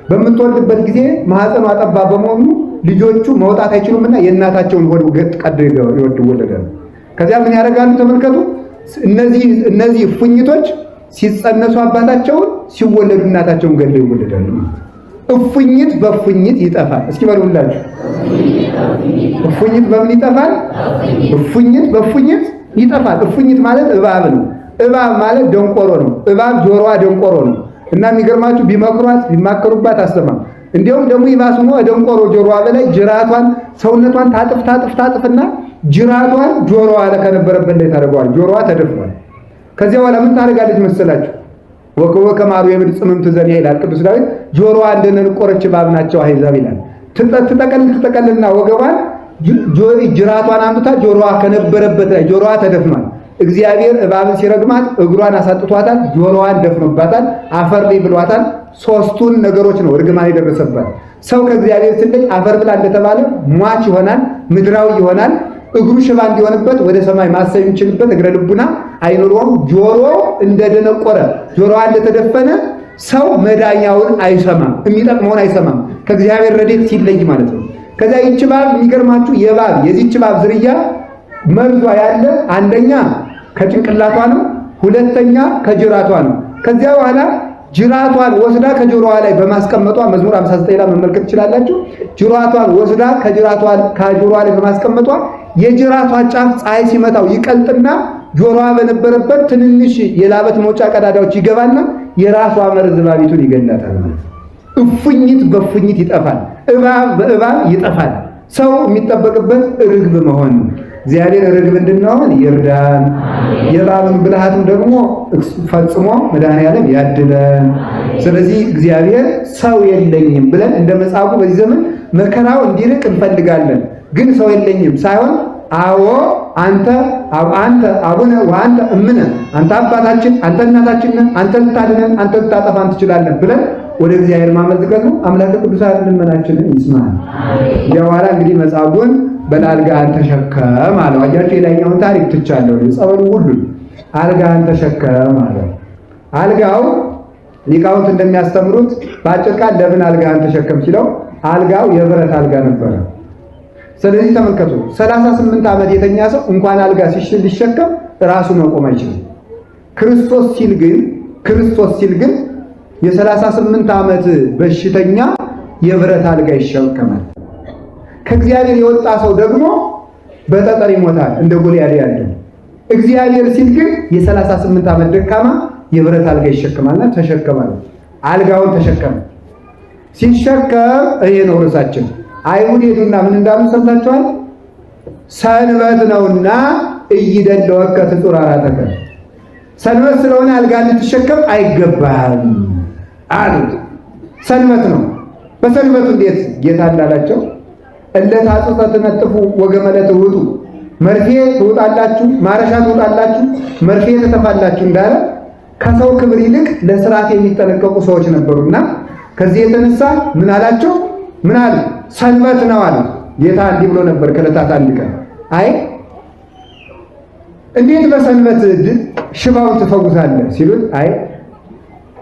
በምትወልድበት ጊዜ ማህፀኗ ጠባብ በመሆኑ ልጆቹ መውጣት አይችሉምና የእናታቸውን ሆድ ገጥ ቀደው ይወለዳሉ። ከዚያ ምን ያደርጋሉ? ተመልከቱ። እነዚህ እፉኝቶች ሲጸነሱ አባታቸውን፣ ሲወለዱ እናታቸውን ገለው ይወለዳሉ። እፉኝት በእፉኝት ይጠፋል። እስኪ በሉላችሁ፣ እፉኝት በምን ይጠፋል? እፉኝት በእፉኝት ይጠፋል። እፉኝት ማለት እባብ ነው። እባብ ማለት ደንቆሮ ነው። እባብ ጆሮዋ ደንቆሮ ነው እና የሚገርማችሁ ቢመክሯት ቢማከሩባት አሰማም። እንዲያውም ደግሞ ይባስ ነው ደንቆሮ ጆሮዋ በላይ ጅራቷን ሰውነቷን ታጥፍና ጅራቷን ጆሮዋ ከነበረበት ላይ ታደርገዋል። ጆሮዋ ተደፍኗል። ከዚያ በኋላ ምን ታደርጋለች መሰላችሁ? ወከወከ ማሩ የምድር ጽምም ትዘንያ ይላል ቅዱስ ዳዊት። ጆሮዋ እንደነቆረች እባብ ናቸው አሕዛብ ይላል። ትጠቀልና ወገቧን ጅራቷን አምጥታ ጆሮዋ ከነበረበት ላይ ጆሮዋ ተደፍኗል። እግዚአብሔር እባብን ሲረግማት እግሯን አሳጥቷታል፣ ጆሮዋን ደፍኖባታል፣ አፈር ላይ ብሏታል። ሶስቱን ነገሮች ነው እርግማን የደረሰባት። ሰው ከእግዚአብሔር ሲለይ አፈር ብላ እንደተባለ ሟች ይሆናል፣ ምድራዊ ይሆናል። እግሩ ሽባ እንዲሆንበት ወደ ሰማይ ማሰብ የሚችልበት እግረ ልቡና አይኖረውም። ጆሮ እንደደነቆረ ጆሮዋ እንደተደፈነ ሰው መዳኛውን አይሰማም፣ የሚጠቅመውን አይሰማም፣ ከእግዚአብሔር ረድኤት ሲለይ ማለት ነው። ከዛ ይህች እባብ የሚገርማችሁ የዚህች እባብ ዝርያ መርዟ ያለ አንደኛ ከጭንቅላቷ ነው፣ ሁለተኛ ከጅራቷ ነው። ከዚያ በኋላ ጅራቷን ወስዳ ከጆሮዋ ላይ በማስቀመጧ መዝሙር 59 ላይ መመልከት ትችላላችሁ። ጅራቷን ወስዳ ከጆሮዋ ላይ በማስቀመጧ የጅራቷ ጫፍ ፀሐይ ሲመታው ይቀልጥና ጆሮዋ በነበረበት ትንንሽ የላበት መውጫ ቀዳዳዎች ይገባና የራሷ መርዝ እባቢቱን ይገላታል ማለት። እፉኝት በእፉኝት ይጠፋል፣ እባብ በእባብ ይጠፋል። ሰው የሚጠበቅበት ርግብ መሆን ነው። እግዚአብሔር ርግብ እንድንሆን ይርዳን። የእባብን ብልሃቱን ደግሞ ፈጽሞ መድኃኔዓለም ያድለን። ስለዚህ እግዚአብሔር ሰው የለኝም ብለን እንደ መጻጉዕ በዚህ ዘመን መከራው እንዲርቅ እንፈልጋለን። ግን ሰው የለኝም ሳይሆን አዎ አንተ አቡነ ወአንተ እምነ፣ አንተ አባታችን፣ አንተ እናታችን፣ አንተ ልታድነን፣ አንተ ልታጠፋን ትችላለህ ብለን ወደ እግዚአብሔር ማመልከት ነው። አምላከ ቅዱሳን ልመናችንን ይስማል። ያዋላ እንግዲህ መጻጉዕን በአልጋህን ተሸከም አለው። አያችሁ የላይኛውን ታሪክ ትቻለሁ። ጸበሉ ሁሉ አልጋህን ተሸከም አለው። አልጋው ሊቃውንት እንደሚያስተምሩት በአጭር ቃል ለምን አልጋህን ተሸከም ሲለው አልጋው የብረት አልጋ ነበረ። ስለዚህ ተመልከቱ 38 ዓመት የተኛ ሰው እንኳን አልጋ ሊሸከም ራሱ መቆም አይችልም። ክርስቶስ ሲል ግን የ38 ዓመት በሽተኛ የብረት አልጋ ይሸከማል። ከእግዚአብሔር የወጣ ሰው ደግሞ በጠጠር ይሞታል እንደ ጎልያድ ያለ። እግዚአብሔር ሲል ግን የ38 ዓመት ደካማ የብረት አልጋ ይሸከማልና ተሸከማል። አልጋውን ተሸከመ። ሲሸከም ይሄ ነው ርዕሳችን። አይሁድ ሄዱና ምን እንዳሉ ሰምታችኋል? ሰንበት ነውና እይደለወከ ትጹር አራተከ፣ ሰንበት ስለሆነ አልጋ ልትሸከም አይገባም አሉት። ሰንበት ነው። በሰንበቱ እንዴት ጌታ እንዳላቸው እለታጽፈ ትነጥፉ ወገመለ ትውጡ፣ መርፌ ትውጣላችሁ፣ ማረሻ ትውጣላችሁ፣ መርፌ ትተፋላችሁ እንዳለ ከሰው ክብር ይልቅ ለስርዓት የሚጠነቀቁ ሰዎች ነበሩና ከዚህ የተነሳ ምን አላቸው? ምን አለ? ሰንበት ነው አለ ጌታ። እንዲህ ብሎ ነበር ከዕለታት አንድ ቀን አይ እንዴት በሰንበት ሽባውን ትፈውሳለህ ሲሉት፣ አይ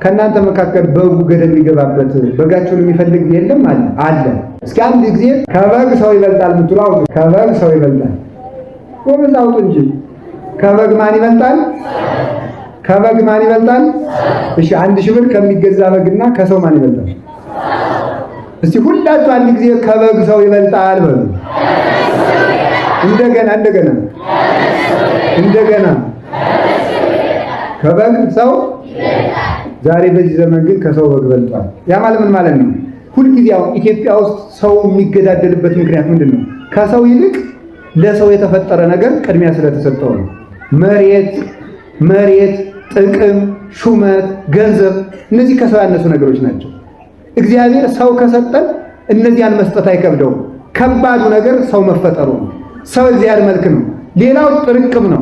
ከእናንተ መካከል በጉ ገደል የሚገባበት በጋቸውን የሚፈልግ የለም አለ። እስኪ አንድ ጊዜ ከበግ ሰው ይበልጣል የምትሉ አውጡ። ከበግ ሰው ይበልጣል ወበዛ አውጡ እንጂ ከበግ ማን ይበልጣል? ከበግ ማን ይበልጣል? እሺ 1000 ብር ከሚገዛ በግና ከሰው ማን ይበልጣል? እስቲ ሁላችሁ አንድ ጊዜ ከበግ ሰው ይበልጣል በሉ። እንደገና ከበግ ሰው ይበልጣል። ዛሬ በዚህ ዘመን ግን ከሰው በግ በልጧል። ያ ማለት ምን ማለት ነው? ሁልጊዜ አሁን ኢትዮጵያ ውስጥ ሰው የሚገዳደልበት ምክንያት ምንድነው? ከሰው ይልቅ ለሰው የተፈጠረ ነገር ቅድሚያ ስለተሰጠው ነው። መሬት፣ ጥቅም፣ ሹመት፣ ገንዘብ እነዚህ ከሰው ያነሱ ነገሮች ናቸው። እግዚአብሔር ሰው ከሰጠን እነዚያን መስጠት አይከብደውም። ከባዱ ነገር ሰው መፈጠሩ ነው። ሰው እግዚአብሔር መልክ ነው። ሌላው ጥርቅም ነው።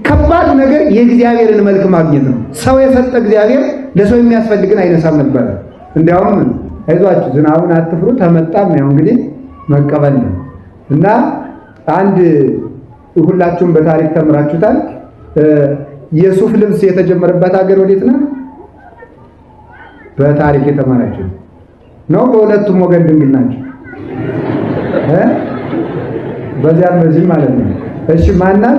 ከባዱ ነገር የእግዚአብሔርን መልክ ማግኘት ነው። ሰው የሰጠ እግዚአብሔር ለሰው የሚያስፈልግን አይነሳም ነበር። እንዲያውም አይዟችሁ ዝናቡን አትፍሩ ተመጣም ያው እንግዲህ መቀበል ነው እና አንድ ሁላችሁም በታሪክ ተምራችሁታል። የሱፍ ልብስ የተጀመረበት ሀገር ወዴት ነው? በታሪክ የተማራችሁ ነው። በሁለቱም ወገን ድንግል ናቸው በዚያም በዚህ ማለት ነው። እሺ ማናት?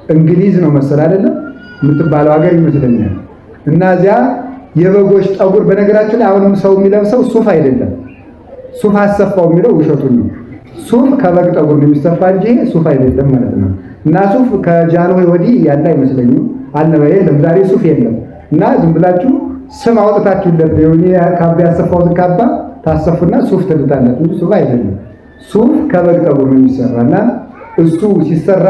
እንግሊዝ ነው መሰል አይደለም የምትባለው ሀገር ይመስለኛል። እና እዚያ የበጎች ጠጉር በነገራችን ላይ አሁንም ሰው የሚለብሰው ሱፍ አይደለም። ሱፍ አሰፋው የሚለው ውሸቱን ነው። ሱፍ ከበግ ጠጉር ነው የሚሰፋ እንጂ ሱፍ አይደለም ማለት ነው። እና ሱፍ ከጃንሆይ ወዲህ ያለ አይመስለኝም አልነበረ የለም። ዛሬ ሱፍ የለም። እና ዝም ብላችሁ ስም አውጥታችሁለት የሆነ ካባ ያሰፋው ካባ ታሰፉና ሱፍ ትልታላችሁ እንጂ ሱፍ አይደለም። ሱፍ ከበግ ጠጉር ነው የሚሰራና እሱ ሲሰራ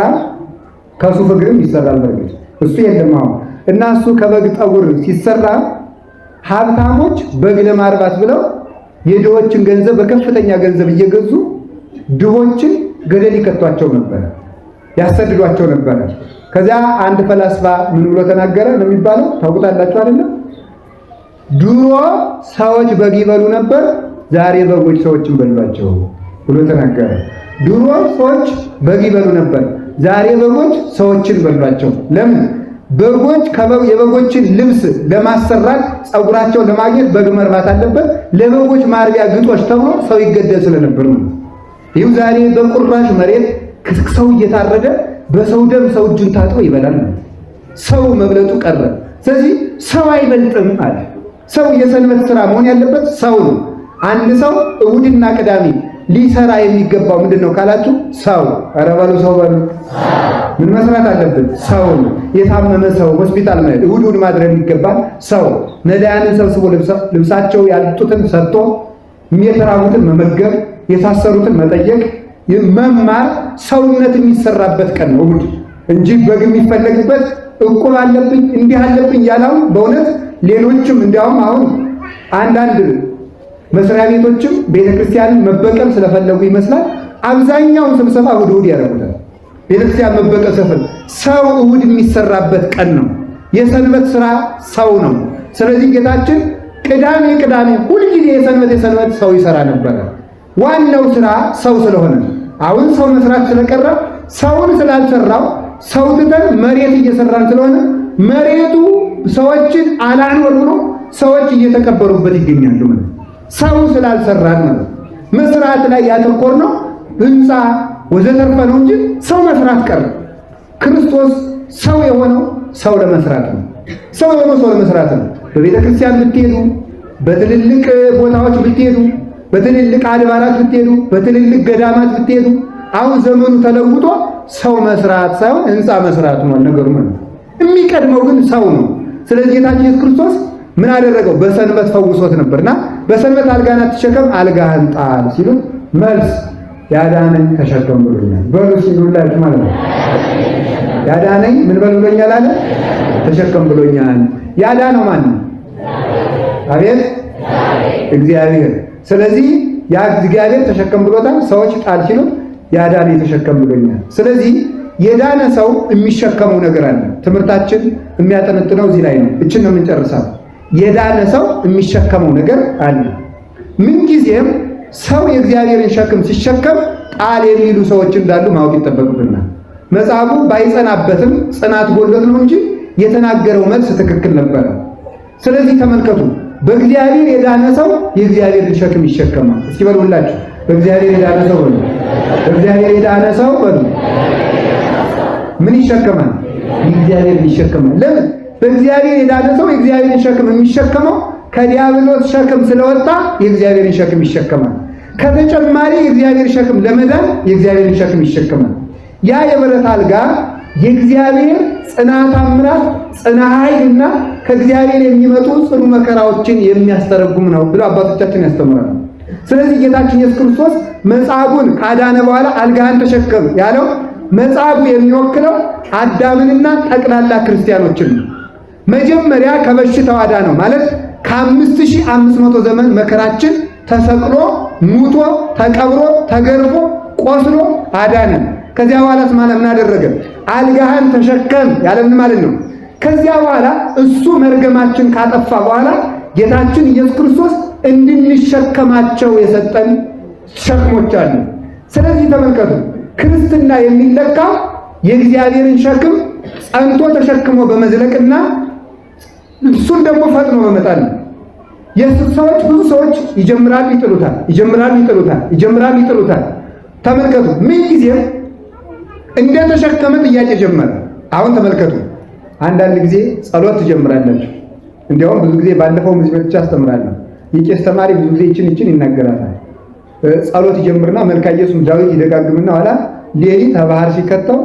ከሱፍ እግርም ይሰራል። በርግጥ እሱ የለም አሁን። እና እሱ ከበግ ጠጉር ሲሰራ ሀብታሞች በግ ለማርባት ብለው የድሆችን ገንዘብ በከፍተኛ ገንዘብ እየገዙ ድሆችን ገደል ይከቷቸው ነበር፣ ያሰድዷቸው ነበር። ከዚያ አንድ ፈላስፋ ምን ብሎ ተናገረ ነው የሚባለው? ታውቁታላችሁ አይደለም? ድሮ ሰዎች በግ ይበሉ ነበር፣ ዛሬ በጎች ሰዎችን በሏቸው ብሎ ተናገረ። ድሮ ሰዎች በግ ይበሉ ነበር፣ ዛሬ በጎች ሰዎችን በሏቸው። ለምን? በጎች የበጎችን ልብስ ለማሰራት ፀጉራቸው ለማግኘት በግ መርባት አለበት። ለበጎች ማርቢያ ግጦሽ ተብሎ ሰው ይገደል ስለነበር ነው። ይኸው ዛሬ በቁራሽ መሬት ሰው እየታረደ በሰው ደም ሰው እጁን ታጥቦ ይበላል። ሰው መብለጡ ቀረ። ስለዚህ ሰው አይበልጥም አለ። ሰው የሰንበት ስራ መሆን ያለበት ሰው ነው። አንድ ሰው እሑድና ቅዳሜ ሊሰራ የሚገባው ምንድነው ካላችሁ፣ ሰው ኧረ በሉ ሰው በሉ። ምን መስራት አለበት? ሰው ነው። የታመመ ሰው ሆስፒታል ማለት እሑድ ማድረግ የሚገባል ሰው። ነዳያንን ሰብስቦ ልብሳቸው ያጡትን ሰጥቶ፣ የተራቡትን መመገብ፣ የታሰሩትን መጠየቅ፣ መማር፣ ሰውነት የሚሰራበት ቀን ነው እሑድ እንጂ በግ የሚፈለግበት እቁብ አለብኝ እንዲህ አለብኝ ያላው። በእውነት ሌሎችም እንዲያውም አሁን አንዳንድ መስሪያ ቤቶችም ቤተክርስቲያንን መበቀል ስለፈለጉ ይመስላል አብዛኛውን ስብሰባ እሑድ ያደርጉታል። ቤተክርስቲያን መበቀል ሰፈል ሰው እሑድ የሚሰራበት ቀን ነው። የሰንበት ስራ ሰው ነው። ስለዚህ ጌታችን ቅዳሜ ሁልጊዜ የሰንበት ሰው ይሰራ ነበር። ዋናው ስራ ሰው ስለሆነ አሁን ሰው መስራት ስለቀረ ሰውን ስላልሰራው ሰው ትተን መሬት እየሰራን ስለሆነ መሬቱ ሰዎችን አላኖር ብሎ ሰዎች እየተቀበሩበት ይገኛሉ ማለት ሰው ስላልሰራን ነው። መስራት ላይ ያተኮርነው ህንፃ ወዘተርፈ ነው እንጂ ሰው መስራት ቀረ። ክርስቶስ ሰው የሆነው ሰው ለመስራት ነው። ሰው የሆነው ሰው ለመስራት ነው። በቤተ ክርስቲያን ብትሄዱ፣ በትልልቅ ቦታዎች ብትሄዱ፣ በትልልቅ አድባራት ብትሄዱ፣ በትልልቅ ገዳማት ብትሄዱ አሁን ዘመኑ ተለውጦ ሰው መስራት ሳይሆን ህንፃ መስራት ነው ነገሩ ማለት። የሚቀድመው ግን ሰው ነው። ስለዚህ ጌታችን ኢየሱስ ክርስቶስ ምን አደረገው? በሰንበት ፈውሶት ነበርና በሰንበት አልጋን አትሸከም አልጋህን ጣል ሲሉት መልስ ያዳነኝ ተሸከም ብሎኛል በሉ ሲሉላችሁ ማለት ነው። ያዳነኝ ምን በሉ ብሎኛል አለ? ተሸከም ብሎኛል። ያዳነው ማን ነው? አቤት እግዚአብሔር። ስለዚህ ያ እግዚአብሔር ተሸከም ብሎታል። ሰዎች ጣል ሲሉት ያዳነ ተሸከም ብሎኛል። ስለዚህ የዳነ ሰው የሚሸከመው ነገር አለ። ትምህርታችን የሚያጠነጥነው እዚህ ላይ ነው። እችን ነው የምንጨርሳው። የዳነ ሰው የሚሸከመው ነገር አለ። ምንጊዜም ሰው የእግዚአብሔርን ሸክም ሲሸከም ጣል የሚሉ ሰዎች እንዳሉ ማወቅ ይጠበቅብናል። መጽሐፉ ባይጸናበትም ጽናት ጎሎት ነው እንጂ የተናገረው መልስ ትክክል ነበረ። ስለዚህ ተመልከቱ፣ በእግዚአብሔር የዳነ ሰው የእግዚአብሔርን ሸክም ይሸከማል። እስኪ በሉላችሁ፣ በእግዚአብሔር የዳነ ሰው በሉ፣ በእግዚአብሔር የዳነ ሰው በሉ ምን ይሸከማል? የእግዚአብሔርን ይሸከማል። ለምን? በእግዚአብሔር የዳነ ሰው የእግዚአብሔርን ሸክም የሚሸከመው ከዲያብሎስ ሸክም ስለወጣ የእግዚአብሔርን ሸክም ይሸከማል። ከተጨማሪ የእግዚአብሔር ሸክም ለመዳን የእግዚአብሔርን ሸክም ይሸከማል። ያ የብረት አልጋ የእግዚአብሔር ጽና ተአምራት፣ ጽና ኃይልና ከእግዚአብሔር የሚመጡ ጽኑ መከራዎችን የሚያስተረጉም ነው ብሎ አባቶቻችን ያስተምራሉ። ስለዚህ ጌታችን ኢየሱስ ክርስቶስ መጻጉዕን ካዳነ በኋላ አልጋህን ተሸከም ያለው መጻጉዕ የሚወክለው አዳምንና ጠቅላላ ክርስቲያኖችን ነው። መጀመሪያ ከበሽታው አዳነው ማለት ከ5500 ዘመን መከራችን ተሰቅሎ ሙቶ ተቀብሮ ተገርፎ ቆስሎ አዳነን። ከዚያ በኋላስ ማለት ምን አደረገ? አልጋህን ተሸከም ያለን ማለት ነው። ከዚያ በኋላ እሱ መርገማችን ካጠፋ በኋላ ጌታችን ኢየሱስ ክርስቶስ እንድንሸከማቸው የሰጠን ሸክሞች አሉ። ስለዚህ ተመልከቱ፣ ክርስትና የሚለካው የእግዚአብሔርን ሸክም ጸንቶ ተሸክሞ በመዝለቅና እሱን ደግሞ ፈጥኖ በመጣል ነው። የሰዎች ብዙ ሰዎች ይጀምራሉ፣ ይጥሉታል፣ ይጀምራሉ፣ ይጥሉታል፣ ይጀምራሉ፣ ይጥሉታል። ተመልከቱ፣ ምን ጊዜም እንደተሸከመ ጥያቄ ጀመረ። አሁን ተመልከቱ፣ አንዳንድ ጊዜ ጸሎት ትጀምራላችሁ። እንዲያውም ብዙ ጊዜ ባለፈው እዚህ ብቻ አስተምራለሁ። የቄስ ተማሪ ብዙ ጊዜ ይችን ይናገራታል። ጸሎት ይጀምርና መልካ ኢየሱስ ዳዊት ይደጋግምና ኋላ ሌሊት ባህር ሲከተው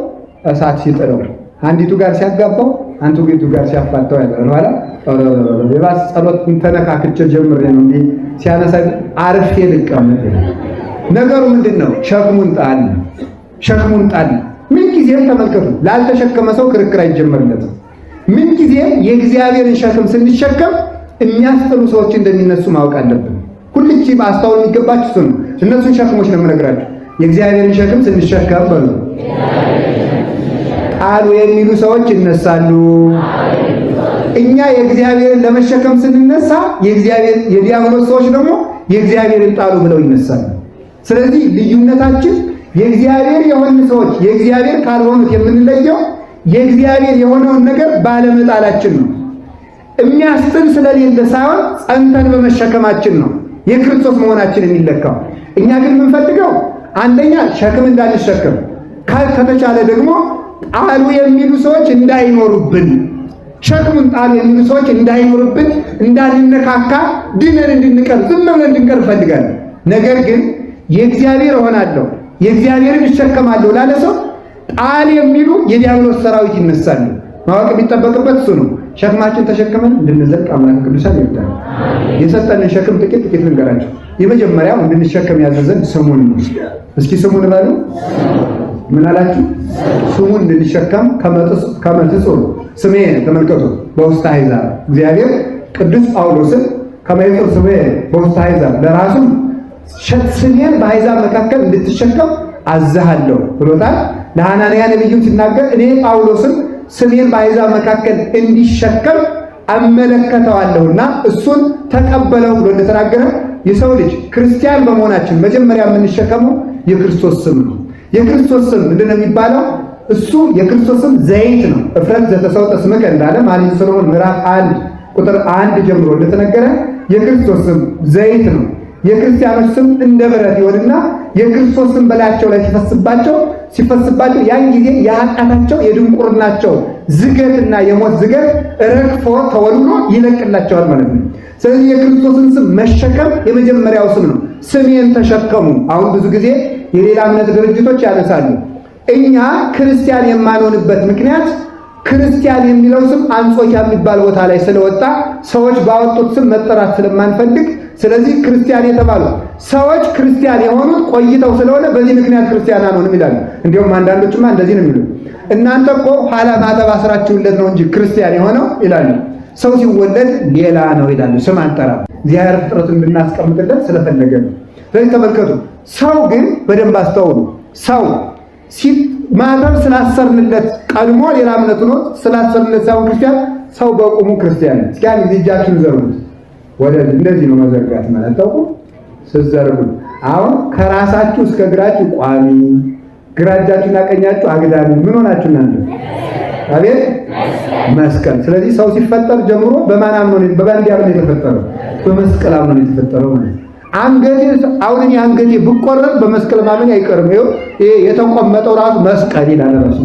እሳት ሲጥለው አንዲቱ ጋር ሲያጋባው አንቱ ጌቱ ጋር ሲያፋታው ያለው ኋላ የባስ ጸሎት ተነካክቼ ጀምሬ ነው እንዴ ሲያነሳ አርፌ ልቀመጥ። ነገሩ ምንድነው? ሸክሙን ጣል፣ ሸክሙን ጣል። ምን ጊዜም ተመልከቱ፣ ላልተሸከመ ሰው ክርክር አይጀመርለትም። ምን ጊዜም የእግዚአብሔርን ሸክም ስንሸከም የሚያስጥሉ ሰዎች እንደሚነሱ ማወቅ አለብን። ሁልጊዜ ማስተዋል የሚገባችሁ እሱ ነው። እነሱን ሸክሞች ነው የምነግራችሁ። የእግዚአብሔርን ሸክም ስንሸከም በሉ ጣሉ የሚሉ ሰዎች ይነሳሉ። እኛ የእግዚአብሔርን ለመሸከም ስንነሳ የዲያብሎስ ሰዎች ደግሞ የእግዚአብሔርን ጣሉ ብለው ይነሳሉ። ስለዚህ ልዩነታችን የእግዚአብሔር የሆኑ ሰዎች የእግዚአብሔር ካልሆኑት የምንለየው የእግዚአብሔር የሆነውን ነገር ባለመጣላችን ነው። የሚያስጥል ስለሌለ ሳይሆን ጸንተን በመሸከማችን ነው የክርስቶስ መሆናችን የሚለካው። እኛ ግን የምንፈልገው አንደኛ ሸክም እንዳንሸከም፣ ከተቻለ ደግሞ ጣሉ የሚሉ ሰዎች እንዳይኖሩብን፣ ሸክሙን ጣሉ የሚሉ ሰዎች እንዳይኖሩብን፣ እንዳንነካካ፣ ድነን እንድንቀር፣ ዝም ብለን እንድንቀር እንፈልጋለን። ነገር ግን የእግዚአብሔር እሆናለሁ የእግዚአብሔርን እሸከማለሁ ላለ ሰው ጣል የሚሉ የዲያብሎስ ሰራዊት ይነሳሉ። ማወቅ የሚጠበቅበት እሱ ነው። ሸክማችን ተሸክመን እንድንዘልቅ አምላክ ቅዱሳን ይርዳል። የሰጠንን ሸክም ጥቂት ልንገራቸው። የመጀመሪያው እንድንሸከም ያዘዘን ስሙን ነው። እስኪ ስሙን በሉ። ምን አላችሁ? ስሙን እንድንሸከም ከመትጹር ስሜ ተመልከቱ በውስተ አሕዛብ እግዚአብሔር ቅዱስ ጳውሎስን ከመይጹር ስሜ በውስተ አሕዛብ ለራሱም ስሜን በአሕዛብ መካከል እንድትሸከም አዝሃለሁ ብሎታል። ለሐናንያ ነቢዩም ሲናገር እኔ ጳውሎስን ስሜን በአሕዛብ መካከል እንዲሸከም አመለከተዋለሁና እሱን ተቀበለው ብሎ እንደተናገረ የሰው ልጅ ክርስቲያን በመሆናችን መጀመሪያ የምንሸከመው የክርስቶስ ስም ነው። የክርስቶስ ስም ምንድን ነው የሚባለው? እሱ የክርስቶስ ስም ዘይት ነው። እፍረት ዘተሰውጠ ስምከ እንዳለ መኃልየ ሰሎሞን ምዕራፍ 1 ቁጥር 1 ጀምሮ እንደተነገረ የክርስቶስ ስም ዘይት ነው። የክርስቲያኖች ስም እንደ ብረት ይሆንና የክርስቶስ ስም በላያቸው ላይ ሲፈስባቸው ያን ጊዜ የኃጢአታቸው የድንቁርናቸው ዝገትና የሞት ዝገት ረግፎ ተወልሎ ይለቅላቸዋል ማለት ነው። ስለዚህ የክርስቶስን ስም መሸከም የመጀመሪያው ስም ነው። ስሜን ተሸከሙ። አሁን ብዙ ጊዜ የሌላ እምነት ድርጅቶች ያነሳሉ። እኛ ክርስቲያን የማንሆንበት ምክንያት ክርስቲያን የሚለው ስም አንጾኪያ የሚባል ቦታ ላይ ስለወጣ ሰዎች ባወጡት ስም መጠራት ስለማንፈልግ፣ ስለዚህ ክርስቲያን የተባሉ ሰዎች ክርስቲያን የሆኑት ቆይተው ስለሆነ በዚህ ምክንያት ክርስቲያን አንሆንም ይላሉ። እንዲሁም አንዳንዶችማ እንደዚህ ነው የሚሉ፣ እናንተ እኮ ኋላ ማተብ አስራችሁለት ነው እንጂ ክርስቲያን የሆነው ይላሉ። ሰው ሲወለድ ሌላ ነው ይላሉ። ስም አንጠራ። እግዚአብሔር ፍጥረቱን እንድናስቀምጥለት ስለፈለገ ነው። ስለዚህ ተመልከቱ። ሰው ግን በደንብ አስተውሉ። ሰው ማተብ ስላሰርንለት ቀድሞ ሌላ እምነት ነው ስላሰርንለት ሳይሆን ክርስቲያን ሰው በቁሙ ክርስቲያን ነው። እስኪ አንድ ጊዜ እጃችሁን ዘርጉት። ወደዚህ እንደዚህ ነው መዘርጋት ማለት ታውቁ። ስትዘርጉ አሁን ከራሳችሁ እስከ እግራችሁ ቋሚ፣ ግራ እጃችሁና ቀኛችሁ አግዳሚ ምን ሆናችሁ እናንተ? አቤት መስቀል። ስለዚህ ሰው ሲፈጠር ጀምሮ በማን አምኖ ነው? በባንዲያ ነው የተፈጠረው፣ በመስቀል አምኖ ነው የተፈጠረው ማለት ነው። አንገቴ አሁን እኔ አንገቴ ብቆረጥ በመስቀል ማመን አይቀርም። ይሄ የተቆመጠው ራሱ መስቀል ይላል ራሱ።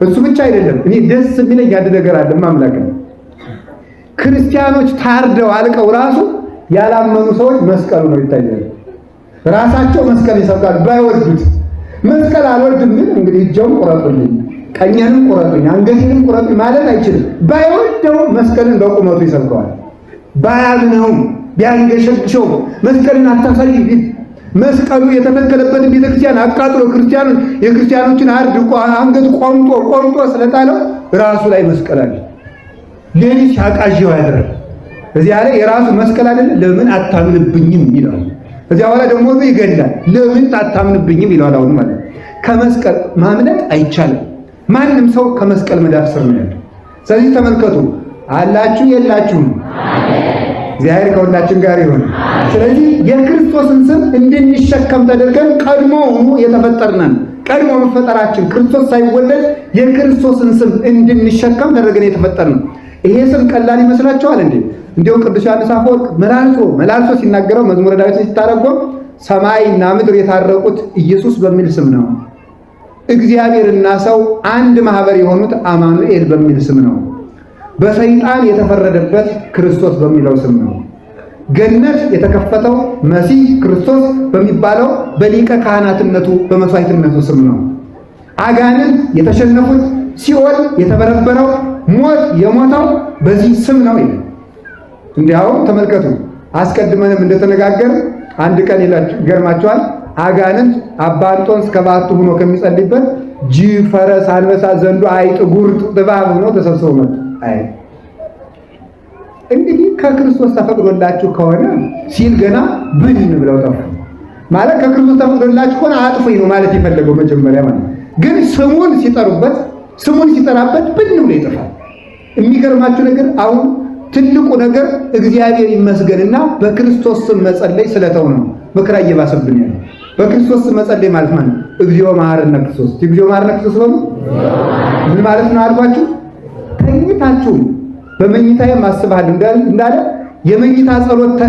እሱ ብቻ አይደለም፣ እኔ ደስ የሚለኝ አንድ ነገር አለ ማምላክ ነው። ክርስቲያኖች ታርደው አልቀው ራሱ ያላመኑ ሰዎች መስቀሉ ነው ይታያል። ራሳቸው መስቀል ይሰብካሉ ባይወዱት። መስቀል አልወድም ምን እንግዲህ እጄን ቆረጡልኝ፣ ቀኘንም ቆረጡኝ፣ አንገቴንም ቆረጡኝ ማለት አይችልም። ባይወደው መስቀልን በቁመቱ ይሰብከዋል። ባያምነውም ቢያንገሸግሸው መስቀልን አታሳይ ቢል መስቀሉ የተተከለበትን ቤተክርስቲያን አቃጥሎ የክርስቲያኖችን አንገት ቆምጦ ስለጣለው ራሱ ላይ መስቀል አለ። ሌሊት ሲያቃዥው ያድራል። እዚያ ላይ የራሱ መስቀል አይደለ ለምን አታምንብኝም ይላል። እዚያ በኋላ ደግሞ ይገድላል። ለምን አታምንብኝም ይላል። አሁን ማለት ከመስቀል ማምለጥ አይቻልም። ማንም ሰው ከመስቀል መዳፍ ስር ነው ያለው። ስለዚህ ተመልከቱ፣ አላችሁ የላችሁም? እግዚአብሔር ከሁላችን ጋር ይሁን። ስለዚህ የክርስቶስን ስም እንድንሸከም ተደርገን ቀድሞውኑ የተፈጠርነን ቀድሞ መፈጠራችን ክርስቶስ ሳይወለድ የክርስቶስን ስም እንድንሸከም ተደርገን የተፈጠርነን። ይሄ ስም ቀላል ይመስላችኋል እንዴ? እንዲያው ቅዱስ ዮሐንስ አፈወርቅ መላልሶ ሲናገረው መዝሙረ ዳዊት ሲታረጎም ሰማይና ምድር የታረቁት ኢየሱስ በሚል ስም ነው። እግዚአብሔርና ሰው አንድ ማህበር የሆኑት አማኑኤል በሚል ስም ነው። በሰይጣን የተፈረደበት ክርስቶስ በሚለው ስም ነው። ገነት የተከፈተው መሲህ ክርስቶስ በሚባለው በሊቀ ካህናትነቱ በመስዋዕትነቱ ስም ነው። አጋንንት የተሸነፉት፣ ሲኦል የተበረበረው፣ ሞት የሞተው በዚህ ስም ነው ይላል። እንዲያው ተመልከቱ፣ አስቀድመንም እንደተነጋገር አንድ ቀን ይገርማቸዋል። አጋንንት አባ እንጦንስ ከባቱ ሆኖ ከሚጸልይበት ጅብ፣ ፈረስ፣ አንበሳ፣ ዘንዶ፣ አይጥ፣ ጉርጥ፣ እባብ ሆኖ ተሰብስበው መጡ። አይ እንግዲህ ከክርስቶስ ተፈቅዶላችሁ ከሆነ ሲል ገና ብን ብለው ጠፉ። ማለት ከክርስቶስ ተፈቅዶላችሁ ከሆነ አጥፉኝ ነው ማለት የፈለገው መጀመሪያ ማለት ግን ስሙን ሲጠራበት ብን ብሎ ይጠፋል። የሚገርማችሁ ነገር አሁን ትልቁ ነገር እግዚአብሔር ይመስገንና በክርስቶስ ስም መጸለይ ስለተው ነው መከራ እየባሰብን ያለው። በክርስቶስ ስም መጸለይ ማለት እግዚኦ መሐረነ ክርስቶስ። እግዚኦ መሐረነ ክርስቶስ ነው ምን ማለት ነው አልኳችሁ? ተኝታችሁ በመኝታዬ ማስባል እንዳለ የመኝታ ጸሎት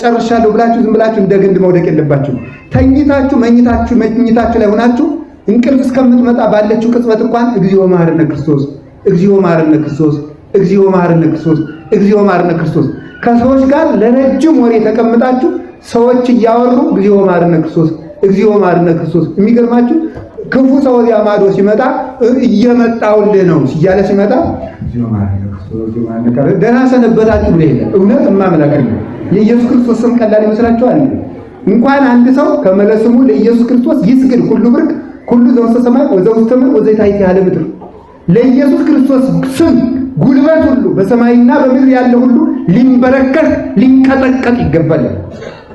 ጨርሻለሁ ብላችሁ ዝም ብላችሁ እንደ ግንድ መውደቅ የለባችሁ። ተኝታችሁ መኝታችሁ ላይ ሆናችሁ እንቅልፍ እስከምትመጣ ባለችው ቅጽበት እንኳን እግዚኦ መሐረነ ክርስቶስ፣ እግዚኦ መሐረነ ክርስቶስ፣ እግዚኦ መሐረነ ክርስቶስ፣ እግዚኦ መሐረነ ክርስቶስ። ከሰዎች ጋር ለረጅም ወሬ ተቀምጣችሁ ሰዎች እያወሩ እግዚኦ መሐረነ ክርስቶስ፣ እግዚኦ መሐረነ ክርስቶስ። የሚገርማችሁ ክፉ ሰው እዚያ ማዶ ሲመጣ እየመጣውልህ ነው እያለ ሲመጣ ደህና ሰነበታችሁ ብለህ ይላል። እውነት እማምላክ ነው። የኢየሱስ ክርስቶስ ስም ቀላል ይመስላችኋል? እንኳን አንድ ሰው ከመለስሙ ለኢየሱስ ክርስቶስ ይስግድ ሁሉ ብርቅ ሁሉ ዘውስተ ሰማይ ወዘውስተ ምድር ወዘይታይት ያለ ምድር። ለኢየሱስ ክርስቶስ ስም ጉልበት ሁሉ በሰማይና በምድር ያለ ሁሉ ሊንበረከክ ሊንቀጠቀጥ ይገባል።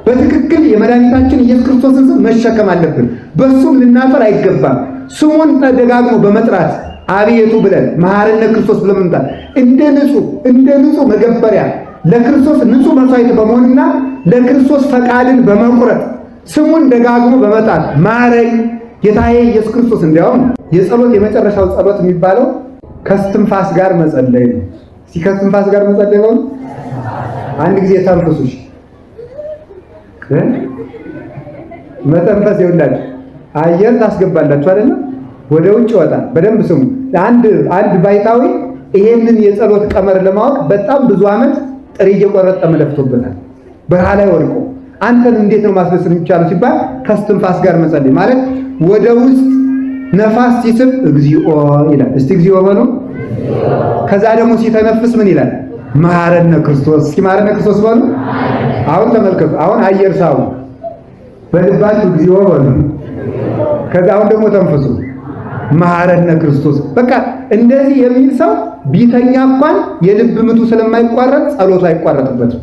በትክክል የመድኃኒታችን ኢየሱስ ክርስቶስን ስም መሸከም አለብን። በሱም ልናፈር አይገባም። ስሙን ተደጋግሞ በመጥራት አቤቱ ብለን መሐረነ ክርስቶስ ብለን መምጣት እንደ ንጹህ መገበሪያ ለክርስቶስ ንጹህ መስዋዕት በመሆንና ለክርስቶስ ፈቃድን በመቁረጥ ስሙን ደጋግሞ በመጣት ማረኝ ጌታዬ ኢየሱስ ክርስቶስ። እንዲያውም የጸሎት የመጨረሻው ጸሎት የሚባለው ከስትንፋስ ጋር መጸለይ ነው። እስቲ ከስትንፋስ ጋር መጸለይ ነው። አንድ ጊዜ ተንፈሱሽ መተንፈስ ይውላችሁ አየር ታስገባላችሁ አይደል? ወደ ውጭ ወጣ። በደንብ ስሙ። አንድ ባይታዊ ይሄንን የጸሎት ቀመር ለማወቅ በጣም ብዙ ዓመት ጥሬ እየቆረጠ መለፍቶበታል። በረሃ ላይ ወድቆ አንተን እንዴት ነው ማስበስል የሚቻለው ሲባል ከስትንፋስ ጋር መጸለይ ማለት ወደ ውስጥ ነፋስ ሲስብ እግዚኦ ይላል። እስቲ እግዚኦ በሉ። ከዛ ደግሞ ሲተነፍስ ምን ይላል? መሐረነ ክርስቶስ። እስኪ መሐረነ ክርስቶስ በሉ። አሁን ተመልከቱ። አሁን አየር ሳቡ በልባችሁ እግዚኦ በሉ። ከዛ አሁን ደግሞ ተንፍሱ መሐረነ ክርስቶስ። በቃ እንደዚህ የሚል ሰው ቢተኛ እንኳን የልብ ምቱ ስለማይቋረጥ ጸሎቱ አይቋረጥበትም።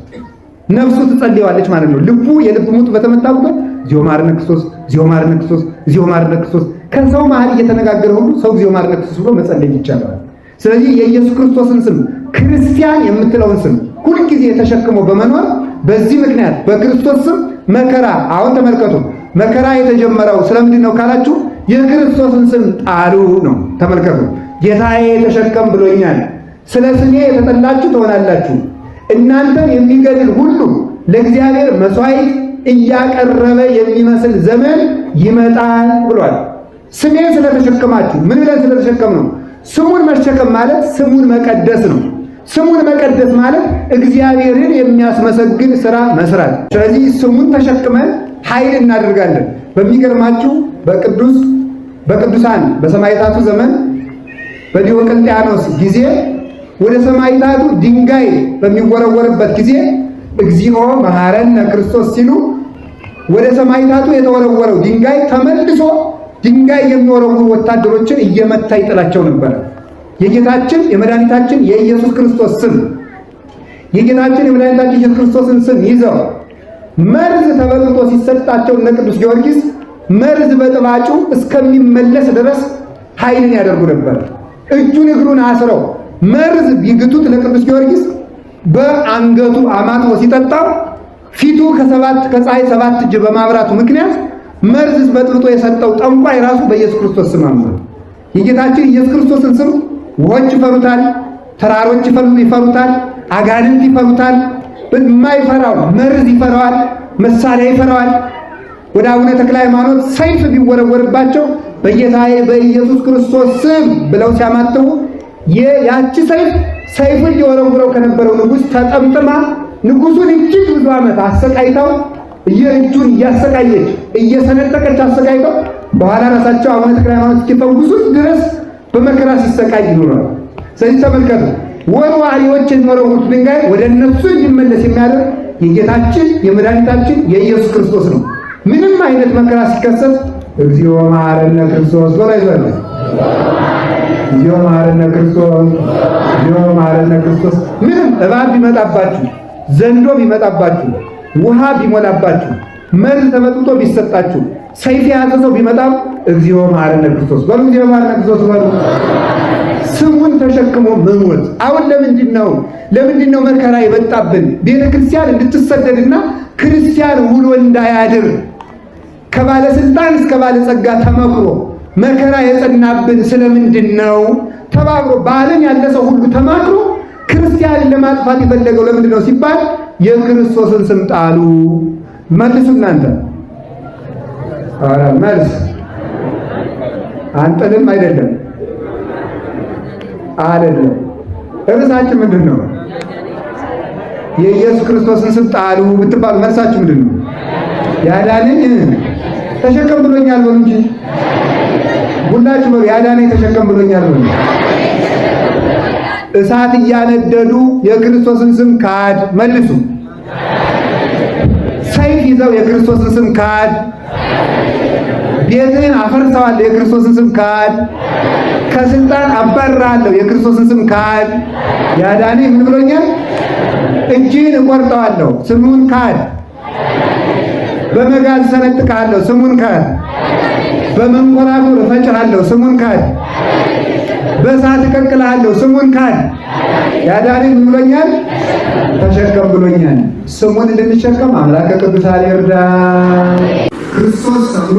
ነፍሱ ትጸልየዋለች ማለት ነው። ልቡ የልብ ምቱ በተመታ ቁጥር እግዚኦ መሐረነ ክርስቶስ፣ እግዚኦ መሐረነ ክርስቶስ፣ እግዚኦ መሐረነ ክርስቶስ። ከሰው መሃል እየተነጋገረ ሁሉ ሰው እግዚኦ መሐረነ ክርስቶስ ብሎ መጸለይ ይቻላል። ስለዚህ የኢየሱስ ክርስቶስን ስም ክርስቲያን የምትለውን ስም ሁልጊዜ ተሸክሞ በመኖር በዚህ ምክንያት በክርስቶስ ስም መከራ አሁን ተመልከቱ። መከራ የተጀመረው ስለምንድን ነው ካላችሁ የክርስቶስን ስም ጣሉ ነው። ተመልከቱ። ጌታዬ ተሸከም ብሎኛል፣ ስለ ስሜ የተጠላችሁ ትሆናላችሁ፣ እናንተን የሚገድል ሁሉ ለእግዚአብሔር መስዋዕት እያቀረበ የሚመስል ዘመን ይመጣል ብሏል። ስሜን ስለተሸከማችሁ ምን ብለን ስለተሸከም ነው? ስሙን መሸከም ማለት ስሙን መቀደስ ነው። ስሙን መቀደስ ማለት እግዚአብሔርን የሚያስመሰግን ስራ መስራት። ስለዚህ ስሙን ተሸክመን ኃይል እናደርጋለን። በሚገርማችሁ በቅዱሳን በሰማዕታቱ ዘመን በዲዮቅልጥያኖስ ጊዜ ወደ ሰማዕታቱ ድንጋይ በሚወረወርበት ጊዜ እግዚኦ መሐረነ ክርስቶስ ሲሉ ወደ ሰማዕታቱ የተወረወረው ድንጋይ ተመልሶ ድንጋይ የሚወረውሩ ወታደሮችን እየመታ ይጥላቸው ነበር። የጌታችን የመድኃኒታችን የኢየሱስ ክርስቶስ ስም የጌታችን የመድኃኒታችን የኢየሱስ ክርስቶስን ስም ይዘው መርዝ ተበልቶ ሲሰጣቸው እነ ቅዱስ ጊዮርጊስ መርዝ በጥባጩ እስከሚመለስ ድረስ ኃይልን ያደርጉ ነበር። እጁን እግሩን አስረው መርዝ ቢግቱት ለቅዱስ ጊዮርጊስ በአንገቱ አማትቦ ሲጠጣው ፊቱ ከፀሐይ 7 እጅ በማብራቱ ምክንያት መርዝ በጥብጦ የሰጠው ጠንቋይ ራሱ በኢየሱስ ክርስቶስ ስም አመነ። የጌታችን ኢየሱስ ክርስቶስን ስም ውኆች ይፈሩታል፣ ተራሮች ይፈሩታል፣ አጋንንት ይፈሩታል። የማይፈራው መርዝ ይፈራዋል፣ መሳሪያ ይፈራዋል። ወደ አቡነ ተክለ ሃይማኖት ሰይፍ ቢወረወርባቸው በጌታዬ በኢየሱስ ክርስቶስ ስም ብለው ሲያማትቡ ያቺ ሰይፉን ሊወረውረው ከነበረው ንጉሥ ተጠምጥማ ንጉሡን እጅግ ብዙ ዓመት አሰቃይታው እጁን እያሰቃየች እየሰነጠቀች አሰቃይታው በኋላ ራሳቸው አቡነ ተክለ ሃይማኖት እስኪፈውሱት ድረስ በመከራ ሲሰቃይ ይኖራል። ስለዚህ ተመልከቱ፣ ወርዋሪዎች የሚወረውሩት ድንጋይ ወደ እነሱ እንዲመለስ የሚያደርግ የጌታችን የመድኃኒታችን የኢየሱስ ክርስቶስ ነው። ምንም አይነት መከራ ሲከሰት እግዚኦ መሐረነ ክርስቶስ በላይዘለ እግዚኦ መሐረነ ክርስቶስ፣ እግዚኦ መሐረነ ክርስቶስ። ምንም እባብ ቢመጣባችሁ፣ ዘንዶ ቢመጣባችሁ፣ ውሃ ቢሞላባችሁ፣ መርዝ ተመጥቶ ቢሰጣችሁ፣ ሰይፍ የያዘ ሰው ቢመጣም እግዚኦ መሐረነ ክርስቶስ በሉ። እግዚኦ መሐረነ ክርስቶስ በሉ። ስሙን ተሸክሞ መሞት። አሁን ለምንድን ነው መከራ የመጣብን? ቤተ ክርስቲያን እንድትሰደድና ክርስቲያን ውሎ እንዳያድር ከባለስልጣን እስከ ባለጸጋ ተመክሮ መከራ የጸናብን ስለምንድን ነው? ተባብሮ በዓለም ያለ ሰው ሁሉ ተማክሮ ክርስቲያንን ለማጥፋት የፈለገው ለምንድን ነው ሲባል የክርስቶስን ስም ጣሉ። መልሱ እናንተ። ኧረ መልስ አንጥልም አይደለም እርሳችን ምንድን ነው? የኢየሱስ ክርስቶስን ስም ጣሉ ብትባሉ መልሳችሁ ምንድን ነው? ያዳነኝ ተሸከም ብሎኛል በሉ እንጂ ሁላችሁ በሉ። ያዳነኝ ተሸከም ብሎኛል በሉ። እሳት እያነደዱ የክርስቶስን ስም ካድ። መልሱ። ሰይፍ ይዘው የክርስቶስን ስም ካድ። ቤትህን አፈርሰዋለሁ የክርስቶስን ስም ካድ። ከስልጣን አባርራለሁ የክርስቶስን ስም ካድ። ያዳነኝ ምን ብሎኛል? እጅህን እቆርጠዋለሁ ስሙን ካድ። በመጋዝ ሰነጥቃለሁ ስሙን ካድ። በመንኮራኩር እፈጭሃለሁ ስሙን ካድ። በእሳት እቀቅልሃለሁ ስሙን ካድ። ያዳነኝ ምን ብሎኛል? ተሸከም ብሎኛል። ስሙን እንድንሸከም አምላከ ቅዱሳን ይርዳን። ክርስቶስ ተብሎ